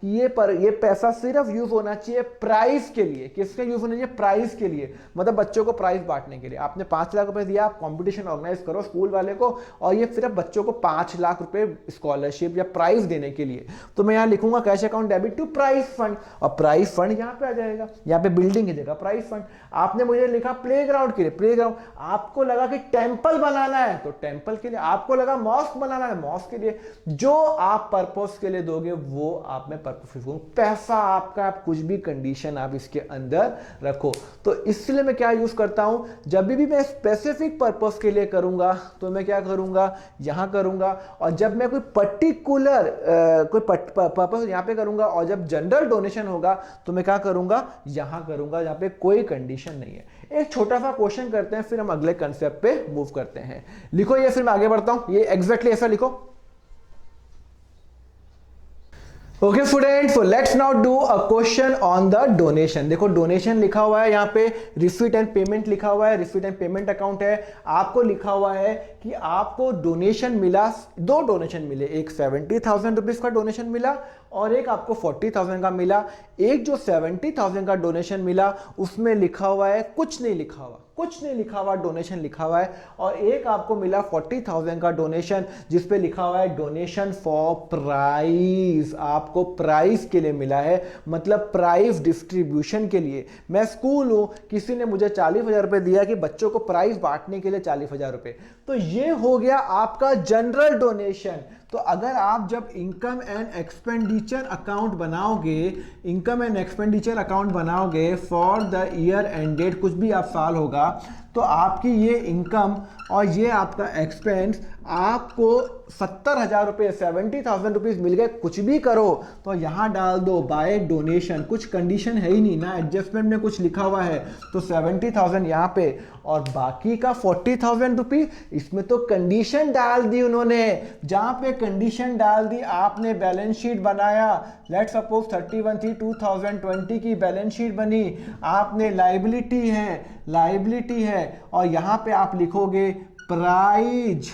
ये पैसा सिर्फ यूज होना चाहिए प्राइस के लिए। किसके यूज होना चाहिए? प्राइस के लिए, मतलब बच्चों को प्राइस बांटने के लिए। आपने 5 लाख रुपए दिया, आप कंपटीशन ऑर्गेनाइज करो स्कूल वाले को, और ये सिर्फ बच्चों को 5 लाख रुपए स्कॉलरशिप या प्राइज देने के लिए। तो मैं यहां लिखूंगा cash account debit to prize fund, और प्राइस फंड यहां पे आ जाएगा। यहां पे बिल्डिंग की जगह प्राइस फंड। आपने मुझे लिखा प्लेग्राउंड के लिए, प्लेग्राउंड। आपको लगा कि टेंपल बनाना है तो टेंपल के लिए, आपको लगा मॉस्क बनाना है मॉस्क के लिए। जो आप पर्पस के लिए दोगे वो आप में पर्पस। पैसा आपका, आप कुछ भी कंडीशन आप इसके अंदर रखो। तो इसलिए मैं क्या यूज करता हूं, जब भी मैं स्पेसिफिक पर्पस के लिए करूंगा तो मैं क्या करूंगा, यहां करूंगा। और जब मैं कोई पर्टिकुलर कोई पर्पस यहां पे करूंगा, और जब जनरल डोनेशन होगा तो मैं क्या करूंगा, यहां करूंगा, जहां पे कोई कंडीशन नहीं है। एक छोटा सा क्वेश्चन करते हैं, फिर हम अगले कंसेप्ट पे मूव करते हैं। लिखो ये, फिर मैं आगे बढ़ता हूं। ये एग्जैक्टली ऐसा लिखो। Okay student, so let's now do a question on the donation. देखो डोनेशन लिखा हुआ है, यहाँ पे रिसीट एंड पेमेंट लिखा हुआ है, रिसीट एंड पेमेंट अकाउंट है। आपको लिखा हुआ है कि आपको डोनेशन मिला, 2 डोनेशन मिले, एक 70,000 रुपीज का डोनेशन मिला और एक आपको 40,000 का मिला। एक जो 70,000 का डोनेशन मिला उसमें लिखा हुआ है, कुछ नहीं लिखा हुआ, कुछ नहीं लिखा हुआ, डोनेशन लिखा हुआ है। और एक आपको मिला 40,000 का डोनेशन, जिसपे लिखा हुआ है डोनेशन फॉर प्राइज। आपको प्राइज के लिए मिला है, मतलब प्राइज डिस्ट्रीब्यूशन के लिए। मैं स्कूल हूं, किसी ने मुझे 40,000 रुपए दिया कि बच्चों को प्राइज बांटने के लिए 40,000 रुपए, तो ये हो गया आपका जनरल डोनेशन। तो अगर आप जब इनकम एंड एक्सपेंडिचर अकाउंट बनाओगे, इनकम एंड एक्सपेंडिचर अकाउंट बनाओगे फॉर द ईयर एंडेड, कुछ भी आप साल होगा, तो आपकी ये इनकम और ये आपका एक्सपेंस, आपको 70,000 रुपये, 70,000 रुपीज मिल गए। कुछ भी करो तो यहां डाल दो बाय डोनेशन, कुछ कंडीशन है ही नहीं ना, एडजस्टमेंट में कुछ लिखा हुआ है, तो 70,000 यहां पे, और बाकी का 40,000 रुपीज, इसमें तो कंडीशन डाल दी उन्होंने। जहां पे कंडीशन डाल दी, आपने बैलेंस शीट बनाया, लेट सपोज 31/3/2020 की बैलेंस शीट बनी, आपने लाइबिलिटी है, और यहां पे आप लिखोगे प्राइज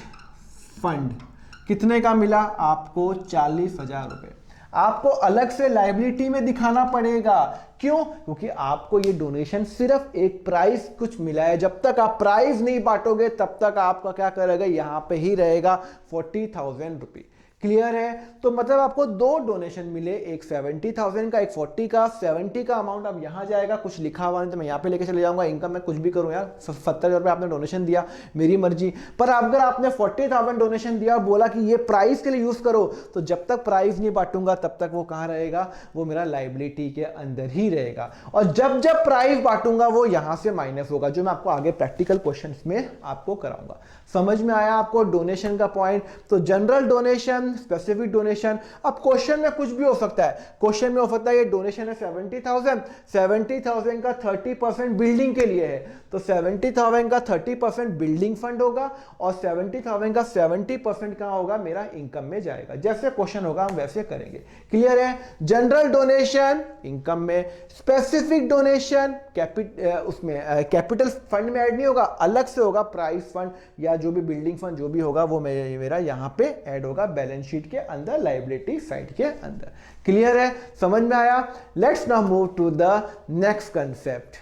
फंड। कितने का मिला आपको? 40,000 रुपए। आपको अलग से लाइबिलिटी में दिखाना पड़ेगा। क्यों? क्योंकि आपको ये डोनेशन सिर्फ एक प्राइस कुछ मिला है। जब तक आप प्राइस नहीं बांटोगे तब तक आपका क्या करेगा, यहां पे ही रहेगा 40,000 रुपए। क्लियर है? तो मतलब आपको 2 डोनेशन मिले, एक 70,000 का, एक 40 का। 70 का अमाउंट अब यहां जाएगा, कुछ लिखा हुआ नहीं तो मैं यहां पे लेके चले जाऊंगा। इनकम में कुछ भी करूं यार, 70,000 रुपए आपने डोनेशन दिया, मेरी मर्जी। पर अगर आपने 40,000 डोनेशन दिया और बोला कि ये प्राइस के लिए यूज करो, तो जब तक प्राइस नहीं बांटूंगा तब तक वो कहां रहेगा, वो मेरा लाइबिलिटी के अंदर ही रहेगा। और जब जब प्राइस बांटूंगा वो यहां से माइनस होगा, जो मैं आपको आगे प्रैक्टिकल क्वेश्चन में आपको कराऊंगा। समझ में आया आपको डोनेशन का पॉइंट? तो general donation donation, specific donation. अब क्वेश्चन में कुछ भी हो सकता है, क्वेश्चन में हो सकता है ये डोनेशन है 70,000 का 30% बिल्डिंग के लिए है, तो 70,000 का 30% बिल्डिंग फंड होगा और 70,000 का 70% कहां होगा, मेरा इनकम में जाएगा। जैसे क्वेश्चन होगा हम वैसे करेंगे। क्लियर है? जनरल डोनेशन इनकम में, स्पेसिफिक डोनेशन उसमें कैपिटल फंड में ऐड नहीं होगा, अलग से होगा, प्राइस फंड या जो भी बिल्डिंग फंड जो भी होगा वो मेरा यहां पे ऐड होगा बैलेंस शीट के अंदर, लायबिलिटी साइड के अंदर। क्लियर है? समझ में आया? Let's now move to the next concept.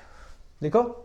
देखो